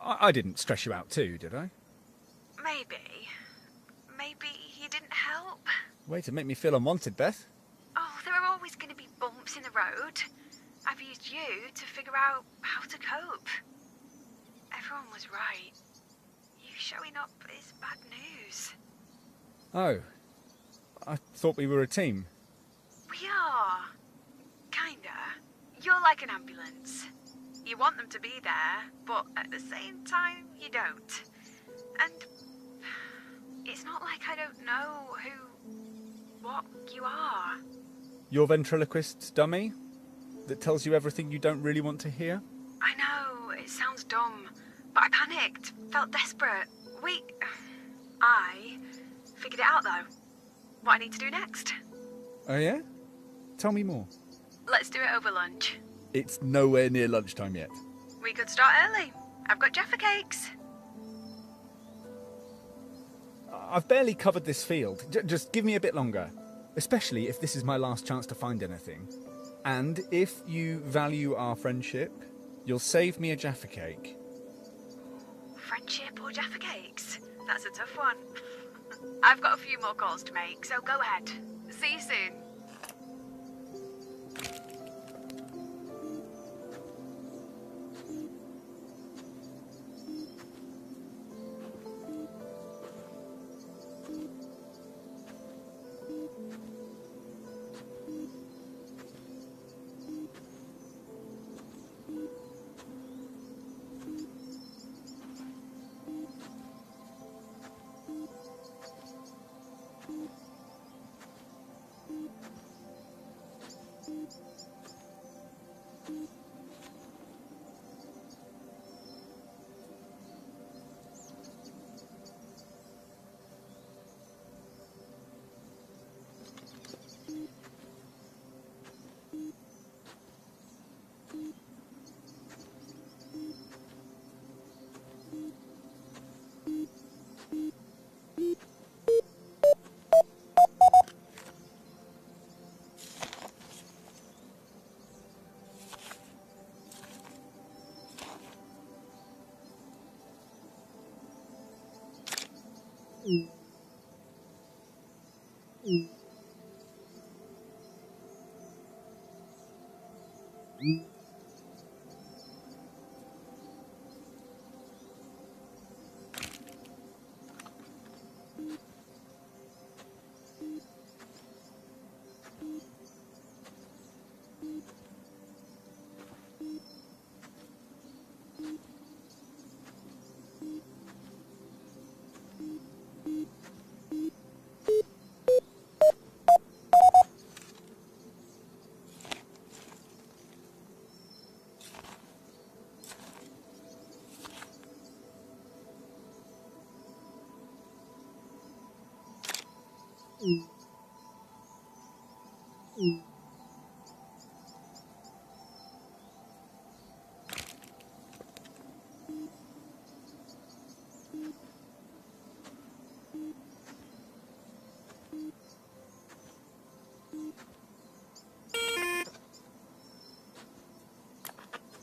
I didn't stress you out too, did I? Maybe you didn't help. Way to make me feel unwanted, Beth. Oh, there are always going to be bumps in the road. I've used you to figure out how to cope. Everyone was right. You showing up is bad news. Oh. I thought we were a team. We are. Kinda. You're like an ambulance. You want them to be there, but at the same time, you don't. And it's not like I don't know what you are. Your ventriloquist dummy? That tells you everything you don't really want to hear? I know, it sounds dumb, but I panicked, felt desperate. I figured it out though. What I need to do next. Oh yeah? Tell me more. Let's do it over lunch. It's nowhere near lunchtime yet. We could start early. I've got Jaffa cakes. I've barely covered this field. Just give me a bit longer. Especially if this is my last chance to find anything. And if you value our friendship, you'll save me a Jaffa cake. Friendship or Jaffa cakes? That's a tough one. I've got a few more calls to make, so go ahead. See you soon.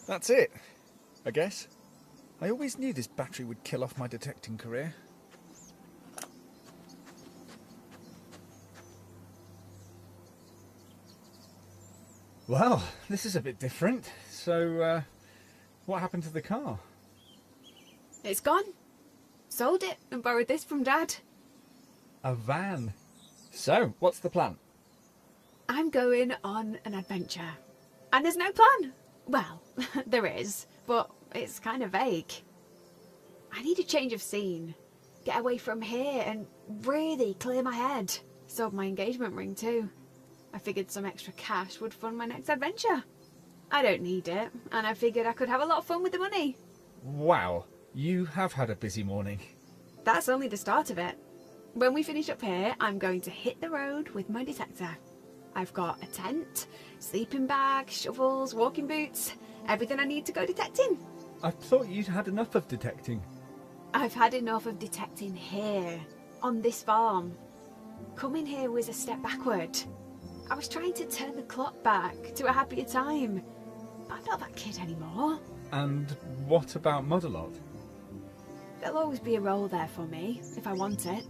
That's it, I guess. I always knew this battery would kill off my detecting career. Well, this is a bit different. So, what happened to the car? It's gone. Sold it and borrowed this from Dad. A van. So, what's the plan? I'm going on an adventure. And there's no plan. Well, there is, but it's kind of vague. I need a change of scene. Get away from here and really clear my head. Sold my engagement ring too. I figured some extra cash would fund my next adventure. I don't need it, and I figured I could have a lot of fun with the money. Wow, you have had a busy morning. That's only the start of it. When we finish up here, I'm going to hit the road with my detector. I've got a tent, sleeping bag, shovels, walking boots, everything I need to go detecting. I thought you'd had enough of detecting. I've had enough of detecting here, on this farm. Coming here was a step backward. I was trying to turn the clock back to a happier time, but I'm not that kid anymore. And what about Modelot? There'll always be a role there for me, if I want it.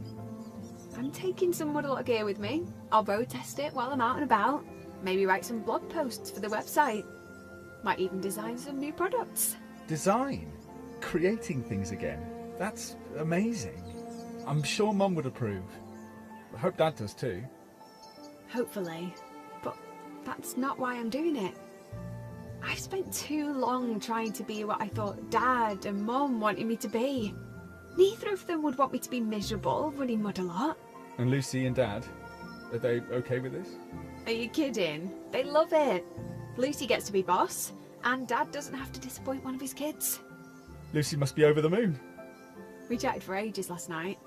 I'm taking some Modelot gear with me. I'll road test it while I'm out and about. Maybe write some blog posts for the website. Might even design some new products. Design? Creating things again? That's amazing. I'm sure Mum would approve. I hope Dad does too. Hopefully. But that's not why I'm doing it. I've spent too long trying to be what I thought Dad and Mum wanted me to be. Neither of them would want me to be miserable running Modelot. And Lucy and Dad? Are they okay with this? Are you kidding? They love it. Lucy gets to be boss, and Dad doesn't have to disappoint one of his kids. Lucy must be over the moon. We chatted for ages last night.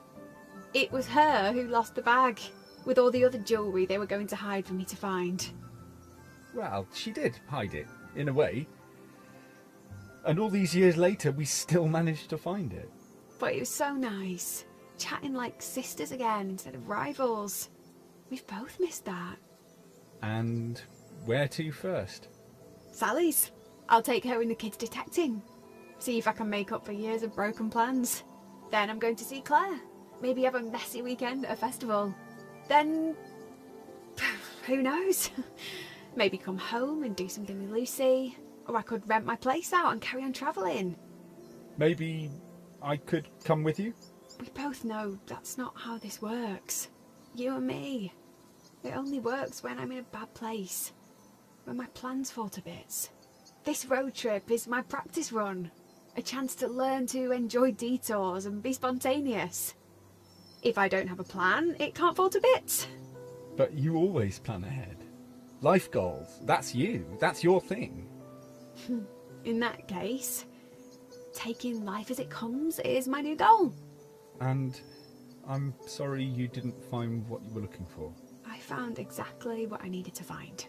It was her who lost the bag, with all the other jewellery they were going to hide for me to find. Well, she did hide it, in a way. And all these years later, we still managed to find it. But it was so nice, chatting like sisters again instead of rivals. We've both missed that. And where to first? Sally's. I'll take her and the kids detecting. See if I can make up for years of broken plans. Then I'm going to see Claire. Maybe have a messy weekend at a festival. Then, who knows? Maybe come home and do something with Lucy. Or I could rent my place out and carry on travelling. Maybe I could come with you? We both know that's not how this works. You and me. It only works when I'm in a bad place. When my plans fall to bits. This road trip is my practice run. A chance to learn to enjoy detours and be spontaneous. If I don't have a plan, it can't fall to bits. But you always plan ahead. Life goals, that's you. That's your thing. In that case, taking life as it comes is my new goal. And I'm sorry you didn't find what you were looking for. I found exactly what I needed to find.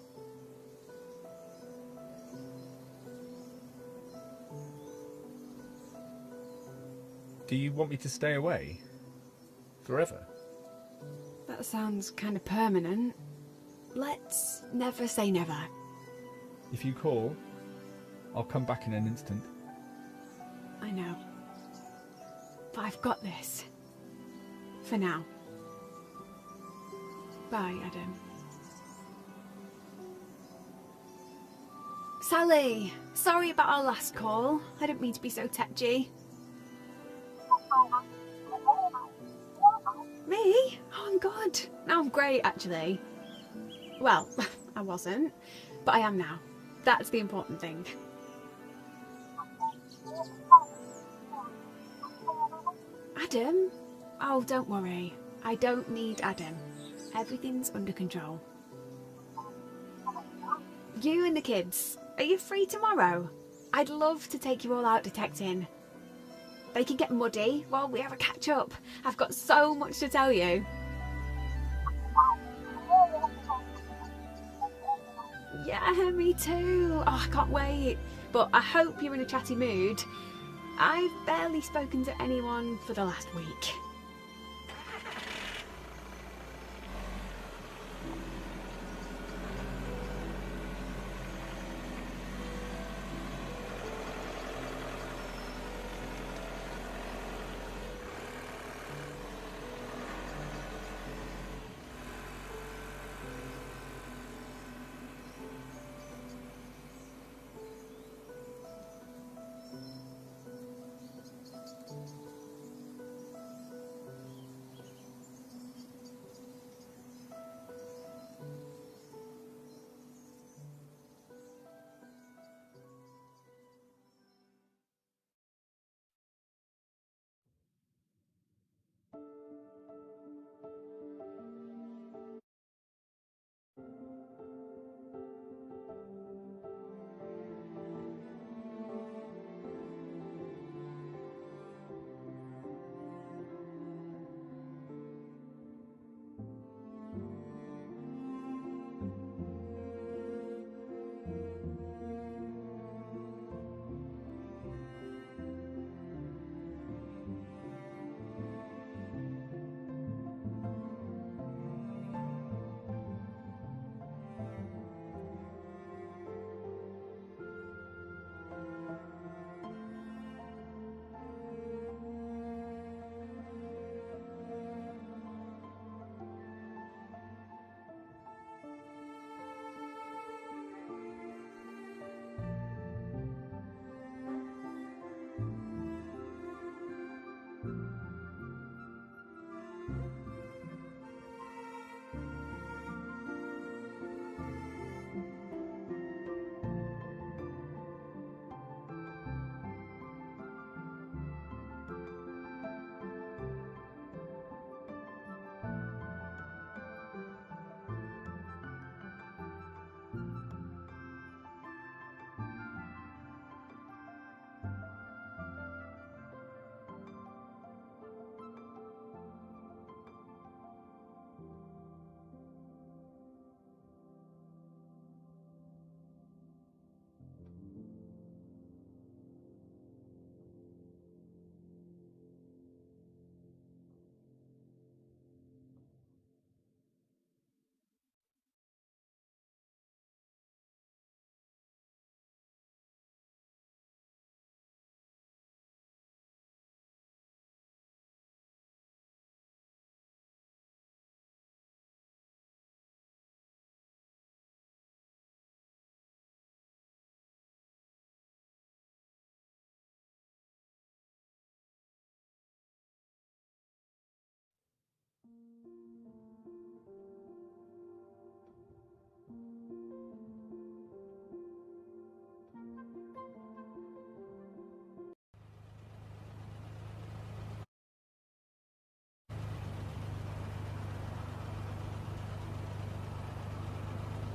Do you want me to stay away? Forever? That sounds kind of permanent. Let's never say never. If you call, I'll come back in an instant. I know. But I've got this. For now. Bye, Adam. Sally! Sorry about our last call. I didn't mean to be so tetchy. Me? Oh, I'm good. No, I'm great, actually. Well, I wasn't, but I am now. That's the important thing. Adam? Oh, don't worry. I don't need Adam. Everything's under control. You and the kids, are you free tomorrow? I'd love to take you all out detecting. They can get muddy while we have a catch-up. I've got so much to tell you. Yeah, me too. Oh, I can't wait. But I hope you're in a chatty mood. I've barely spoken to anyone for the last week.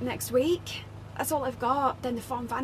next week. That's all I've got. Then the farm van